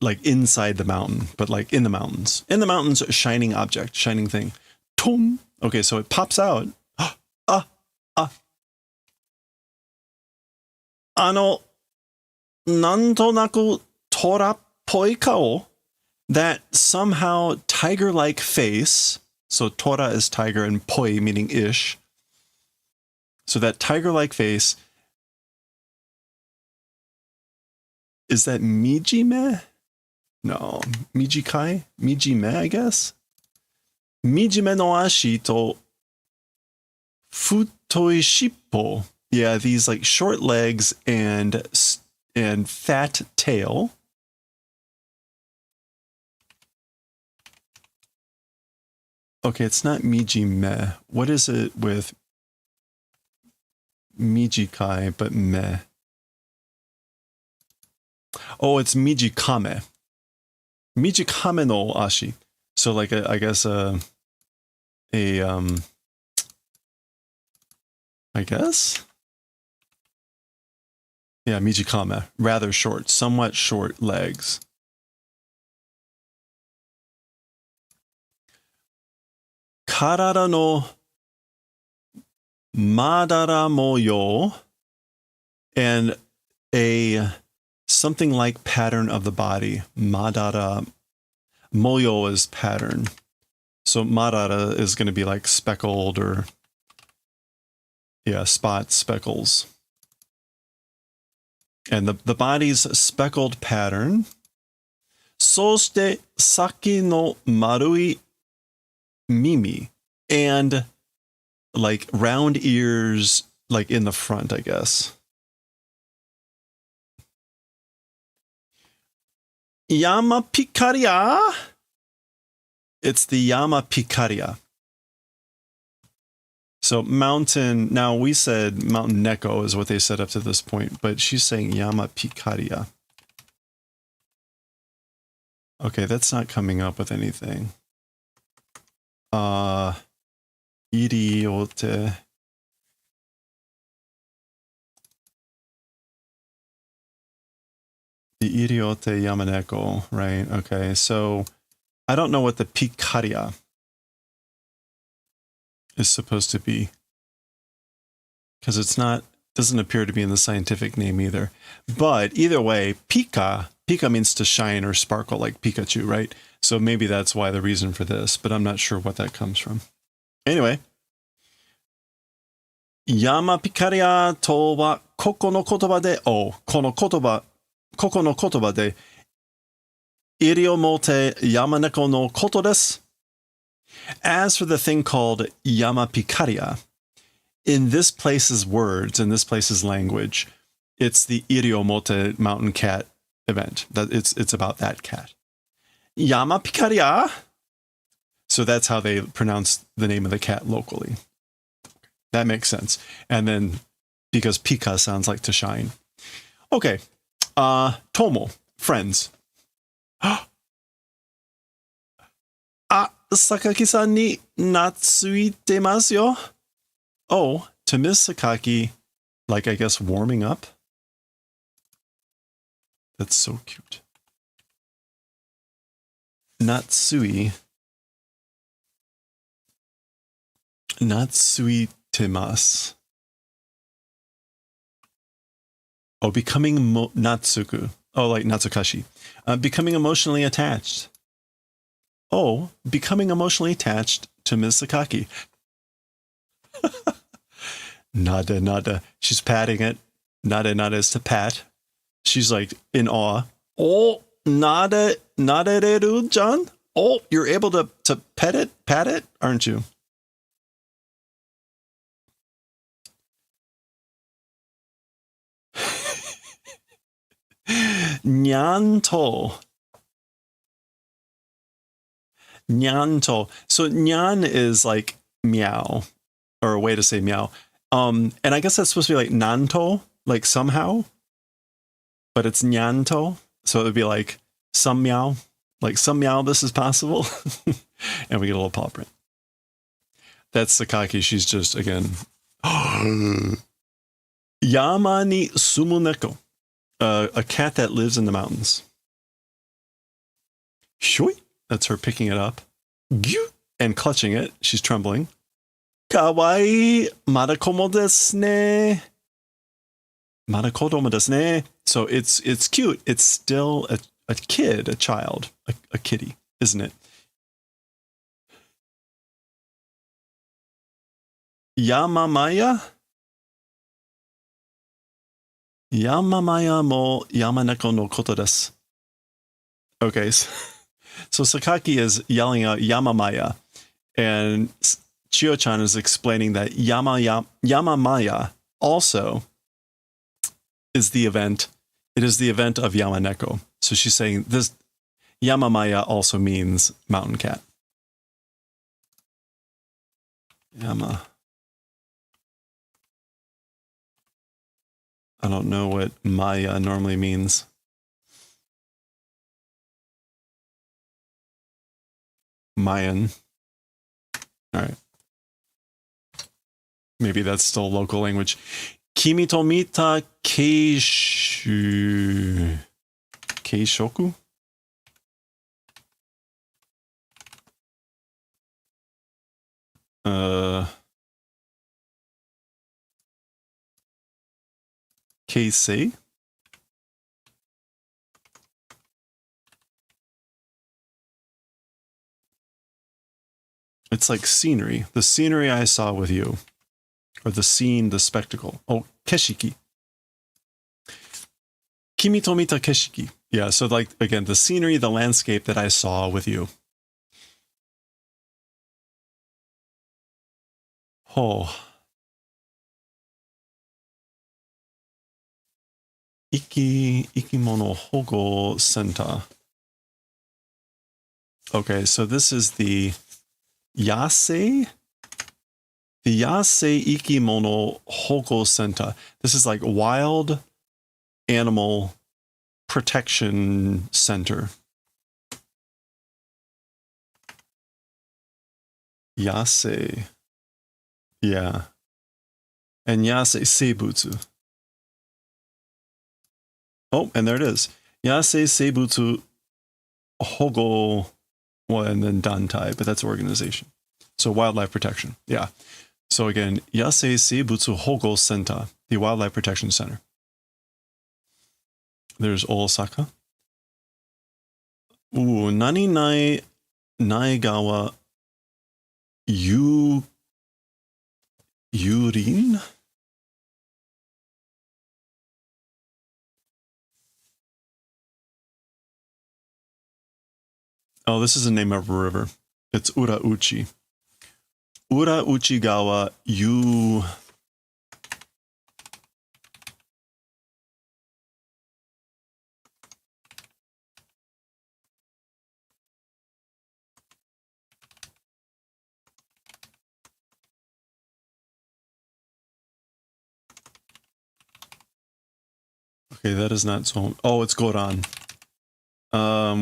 like inside the mountain, but like in the mountains. In the mountains, a shining object, shining thing. Ton. Okay, so it pops out. Nantonaku tora-poi kao. That somehow tiger-like face. So tora is tiger and poi meaning ish. So that tiger-like face. Is that Mijime? No. Mijikai? Mijime, I guess? Mijime no ashi to futoi shippo. Yeah, these like short legs and fat tail. Okay, it's not Mijime. What is it with Mijikai but me? Oh, it's Mijikame. Mijikame no ashi. So like I guess I guess Yeah, mijikame, rather short, somewhat short legs. Karada no madara moyo, and a something like pattern of the body. Madara moyo is pattern. So madara is going to be like speckled or spots, speckles. And the body's speckled pattern. Soshite saki no marui mimi, and like round ears, like in the front, I guess. Yama picaria. It's the Yama picaria. So mountain, now we said mountain neko is what they said up to this point, but she's saying Yama picaria. Okay, that's not coming up with anything. Iriote. The iriote yamaneko, right? Okay, so I don't know what the picaria is supposed to be, because it's not, doesn't appear to be in the scientific name either. But either way, pika means to shine or sparkle, like Pikachu, right? So maybe that's why the reason for this, but I'm not sure what that comes from. Anyway, Yama picaria to wa koko no kotoba de, koko no kotoba de iriomote yamaneko no koto desu. As for the thing called Yama picaria, in this place's words, in this place's language, it's the iriomote mountain cat event. That it's about that cat. Yama picaria. So that's how they pronounce the name of the cat locally. That makes sense. And then because pika sounds like to shine. Okay. Tomo, friends. Sakaki-san ni natsuitemasu yo. Oh, to Miss Sakaki, like I guess warming up. That's so cute. Natsuitemasu. Oh, becoming natsuku. Oh, like natsukashi. Becoming emotionally attached. Oh, becoming emotionally attached to Ms. Sakaki. Nada. She's patting it. Nada is to pat. She's like in awe. Oh, nada reru, John. Oh, you're able to pat it, aren't you? Nyanto. So nyan is like meow, or a way to say meow. And I guess that's supposed to be like nanto, like somehow, but it's nyanto. So it would be like some meow, this is possible. And we get a little paw print. That's Sakaki. She's just, again, Yama ni sumu neko, a cat that lives in the mountains. Shui. That's her picking it up. And clutching it. She's trembling. Kawaii. Madakomo desu ne. Madakodomo desu ne. So it's cute. It's still a kid, a child, a kitty, isn't it? Yamamaya? Yamamaya mo yamaneko no koto desu. Okay, so Sakaki is yelling out Yamamaya, and Chio-chan is explaining that Yamamaya also is the event. It is the event of Yamaneko. So she's saying this Yamamaya also means mountain cat. Yama. I don't know what Maya normally means. Mayan. All right. Maybe that's still local language. Kimi to mita keish Keishoku? Keisei? It's like scenery. The scenery I saw with you. Or the scene, the spectacle. Oh, keshiki. Kimi to mita keshiki. Yeah, so like, again, the scenery, the landscape that I saw with you. Oh. Ikimono Hogo Center. Okay, so this is the Yasei? The Yasei Ikimono Hogo Center. This is like wild animal protection center. Yasei. Yeah. And Yasei Seibutsu. Oh, and there it is. Yasei Seibutsu Hogo, well, and then Dantai, but that's organization. So wildlife protection. Yeah. So again, Yasei Seibutsu Hogo Center, the Wildlife Protection Center. There's Osaka. Ooh, Nani Naigawa Yurin? Oh, this is the name of a river. It's Urauchi. Urauchigawa Yu... Okay, that is not so... Oh, it's Goran.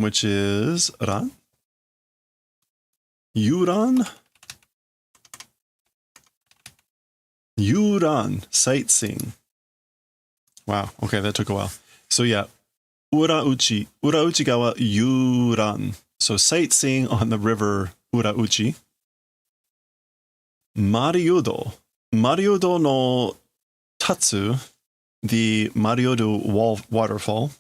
Which is... Ran? Yuran? Yuran. Sightseeing. Wow. Okay, that took a while. So yeah. Urauchigawa Yuran. So sightseeing on the river Urauchi. Mariudo. Mariudo no Tatsu. The Mariudo waterfall.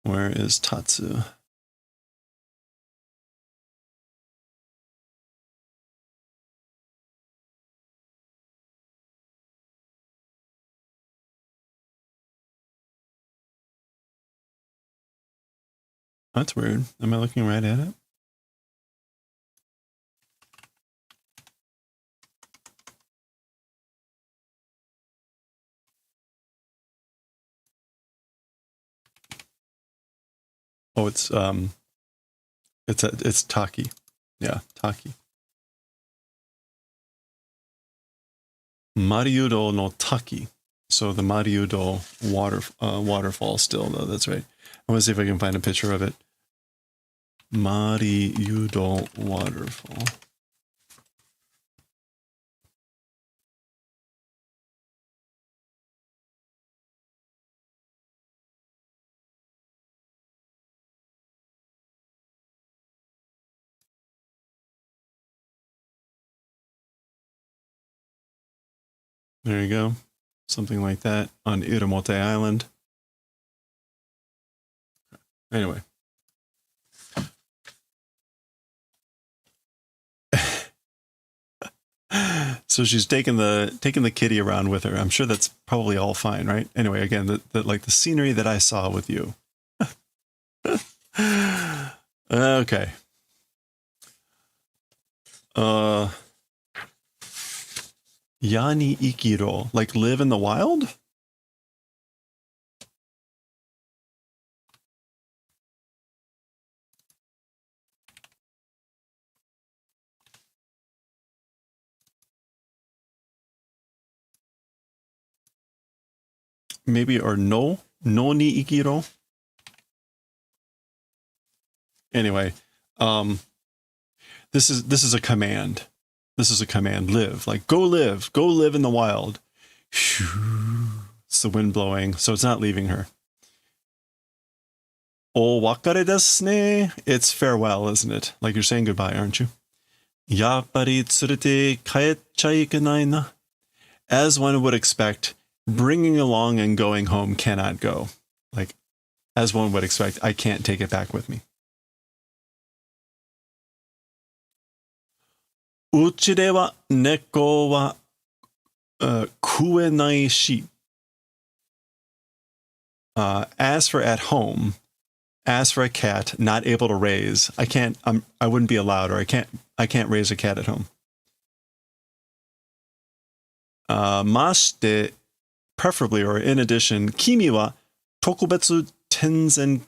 Where is Tatsu? That's weird. Am I looking right at it? Oh, it's Taki. Yeah, Taki. Mariudo no Taki. So the Mariudo waterfall still, though. That's right. I want to see if I can find a picture of it. Mariudo waterfall. There you go. Something like that on Iramote Island. Anyway. So she's taking the kitty around with her. I'm sure that's probably all fine, right? Anyway, again, like the scenery that I saw with you. Okay. Yani Ikiro, like live in the wild? Maybe, or no ni Ikiro. Anyway, This is a command. This is a command. Live. Like, go live. Go live in the wild. It's the wind blowing, so it's not leaving her. O wakare desu ne. It's farewell, isn't it? Like you're saying goodbye, aren't you? Yappari tsurete kaetchai ikenai na. As one would expect, bringing along and going home cannot go. Like, as one would expect, I can't take it back with me. Uchi de wa neko wa kuenai shi. As for at home, as for a cat not able to raise, I wouldn't be allowed, or I can't raise a cat at home. Mashite, preferably or in addition, kimi wa tokubetsu tenzen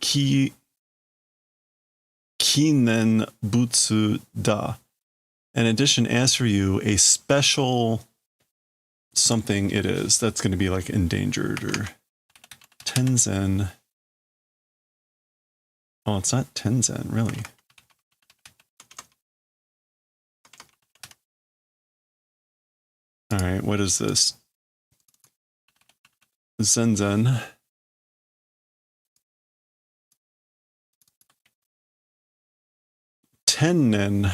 kinen butsu da. In addition, as for you, a special something it is that's going to be like endangered or tenzen. Oh, it's not tenzen, really. All right, what is this? Zenzen. Tennen.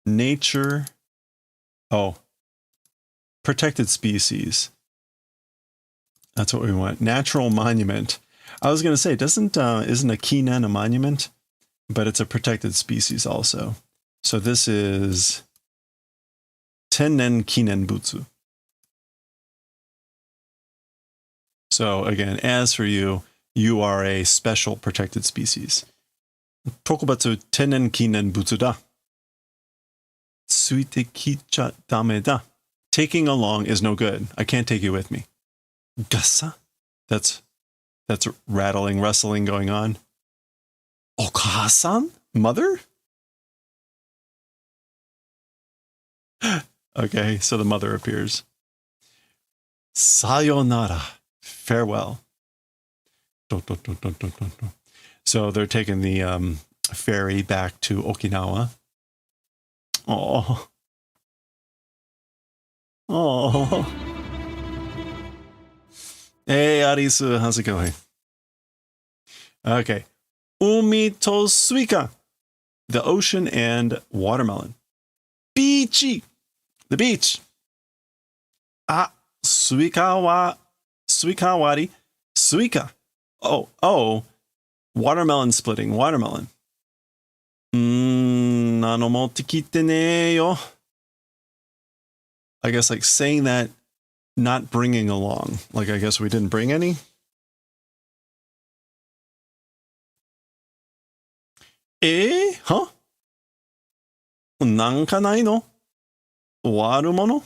Nature. Oh. Protected species. That's what we want. Natural monument. I was going to say, isn't a kinen a monument? But it's a protected species also. So this is Tennen Kinen Butsu. So again, as for you, you are a special protected species. Tokubatsu Tennen Kinen Butsu da. Tsuite kicha dame da. Taking along is no good. I can't take you with me. Gasa? That's rattling, rustling going on. Okasan? Mother? Okay, so the mother appears. Sayonara. Farewell. So they're taking the ferry back to Okinawa. Oh. Oh. Hey, Arisu, how's it going? Okay. Umi to suika. The ocean and watermelon. Beachy. The beach. Ah, suika wari. Suika. Oh. Watermelon splitting. Watermelon. Nanomotte kite ne yo. I guess like saying that, not bringing along. Like, I guess we didn't bring any. Huh? Nanka nai no? Warumono?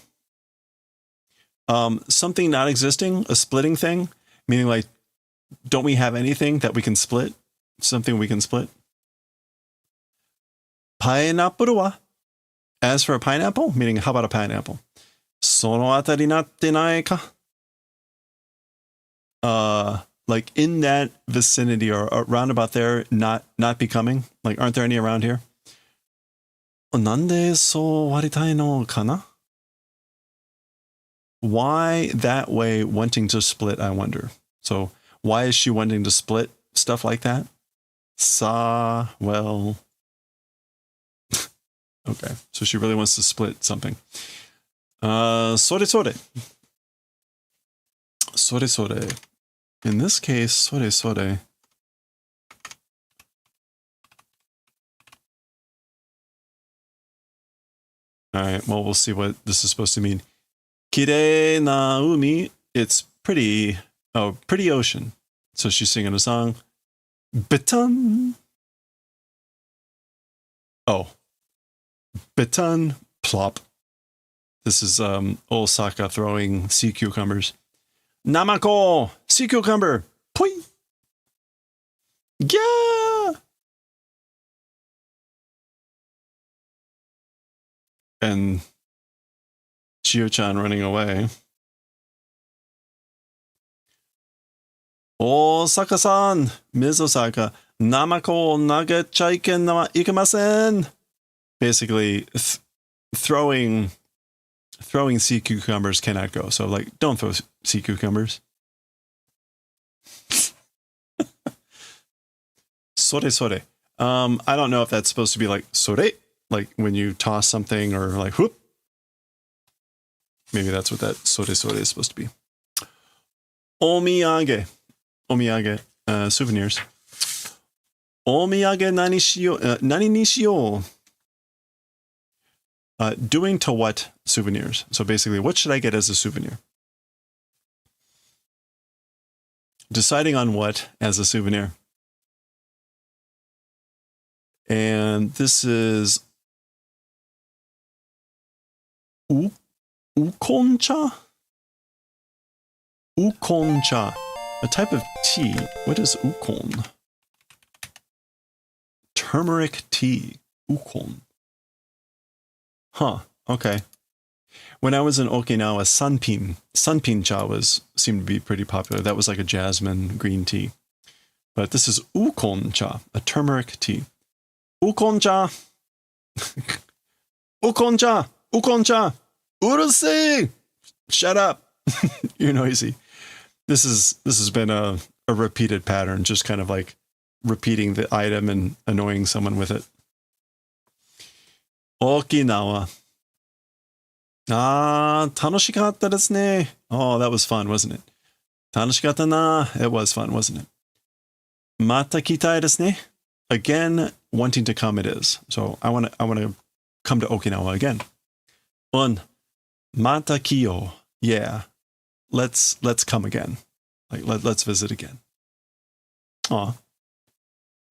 Something not existing, a splitting thing, meaning like, don't we have anything that we can split? Something we can split? Pineapple wa? As for a pineapple, meaning how about a pineapple? Sono atari natte nai ka? Like in that vicinity or around about there, not becoming? Like, aren't there any around here? Nande so waritai no kana? Why that way wanting to split, I wonder. So why is she wanting to split stuff like that? Well. Okay, so she really wants to split something. Sore. In this case, sore. All right, well, we'll see what this is supposed to mean. Kirei na umi, it's pretty ocean. So she's singing a song. Beton. Oh. Beton, plop. This is Osaka throwing sea cucumbers. Namako, sea cucumber. Poi. Yeah. And Chiyo-chan running away. Osaka-san, Ms. Osaka, Namako nagechaiken wa ikemasen. basically throwing sea cucumbers cannot go. So like, don't throw sea cucumbers. Sore sore. I don't know if that's supposed to be like sore, like when you toss something, or like whoop. Maybe that's what that sore sore is supposed to be. Omiyage. Souvenirs. Omiyage nani shiyo, nani ni shiyo. Doing to what souvenirs? So basically, what should I get as a souvenir? Deciding on what as a souvenir. And this is ukoncha? Ukoncha. A type of tea. What is ukon? Turmeric tea. Ukon. Huh. Okay. When I was in Okinawa, sunpin cha seemed to be pretty popular. That was like a jasmine green tea. But this is ukon cha, a turmeric tea. Ukon cha. Ukon cha. Ukon cha. Urusei. Shut up. You're noisy. This has been a repeated pattern, just kind of like repeating the item and annoying someone with it. Okinawa. Tanoshikatta desu ne. Oh, that was fun, wasn't it? Tanoshikatta na. It was fun, wasn't it? Mata kitai desu ne. Again, wanting to come, it is. So I want to come to Okinawa again. Mata kiyo. Yeah. Let's come again. Like let's visit again. Aw.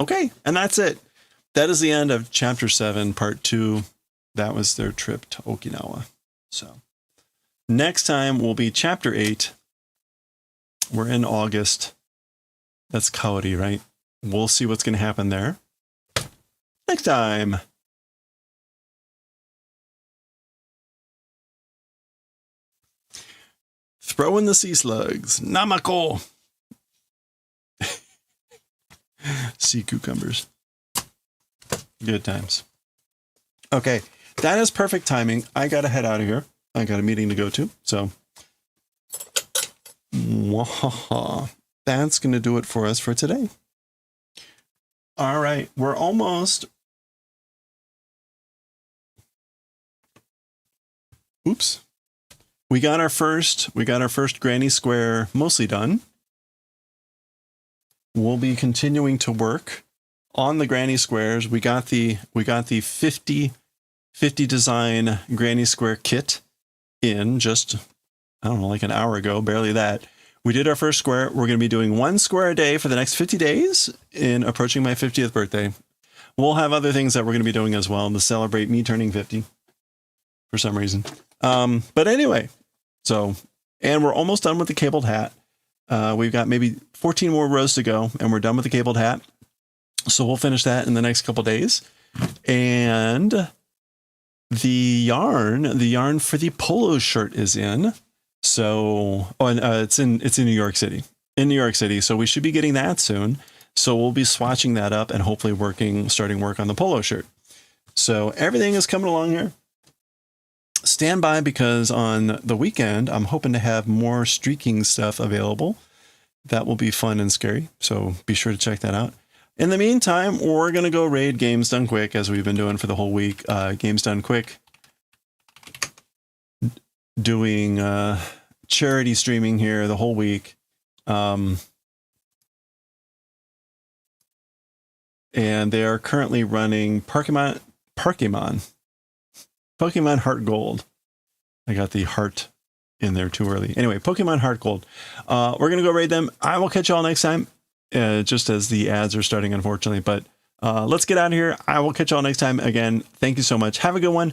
Okay, and that's it. That is the end of chapter 7, part 2. That was their trip to Okinawa. So next time will be chapter 8. We're in August. That's Kaori, right? We'll see what's going to happen there next time. Throw in the sea slugs. Namako. Sea cucumbers. Good times. Okay, that is perfect timing. I got to head out of here. I got a meeting to go to. So that's going to do it for us for today. All right, we're almost. Oops. We got our first granny square mostly done. We'll be continuing to work on the granny squares. We got the 50 design granny square kit in just, I don't know, like an hour ago, barely that. We did our first square. We're going to be doing one square a day for the next 50 days in approaching my 50th birthday. We'll have other things that we're going to be doing as well to celebrate me turning 50 for some reason. But anyway, so, and we're almost done with the cabled hat. We've got maybe 14 more rows to go and we're done with the cabled hat. So we'll finish that in the next couple days. And the yarn for the polo shirt is in. So, it's in New York City. In New York City. So we should be getting that soon. So we'll be swatching that up and hopefully starting work on the polo shirt. So everything is coming along here. Stand by because on the weekend, I'm hoping to have more streaking stuff available. That will be fun and scary. So be sure to check that out. In the meantime, we're going to go raid Games Done Quick as we've been doing for the whole week. Games Done Quick. Doing charity streaming here the whole week. And they are currently running Pokemon Heart Gold. I got the heart in there too early. Anyway, Pokemon Heart Gold. We're going to go raid them. I will catch you all next time. Just as the ads are starting, unfortunately. But let's get out of here. I will catch you all next time. Again, thank you so much. Have a good one.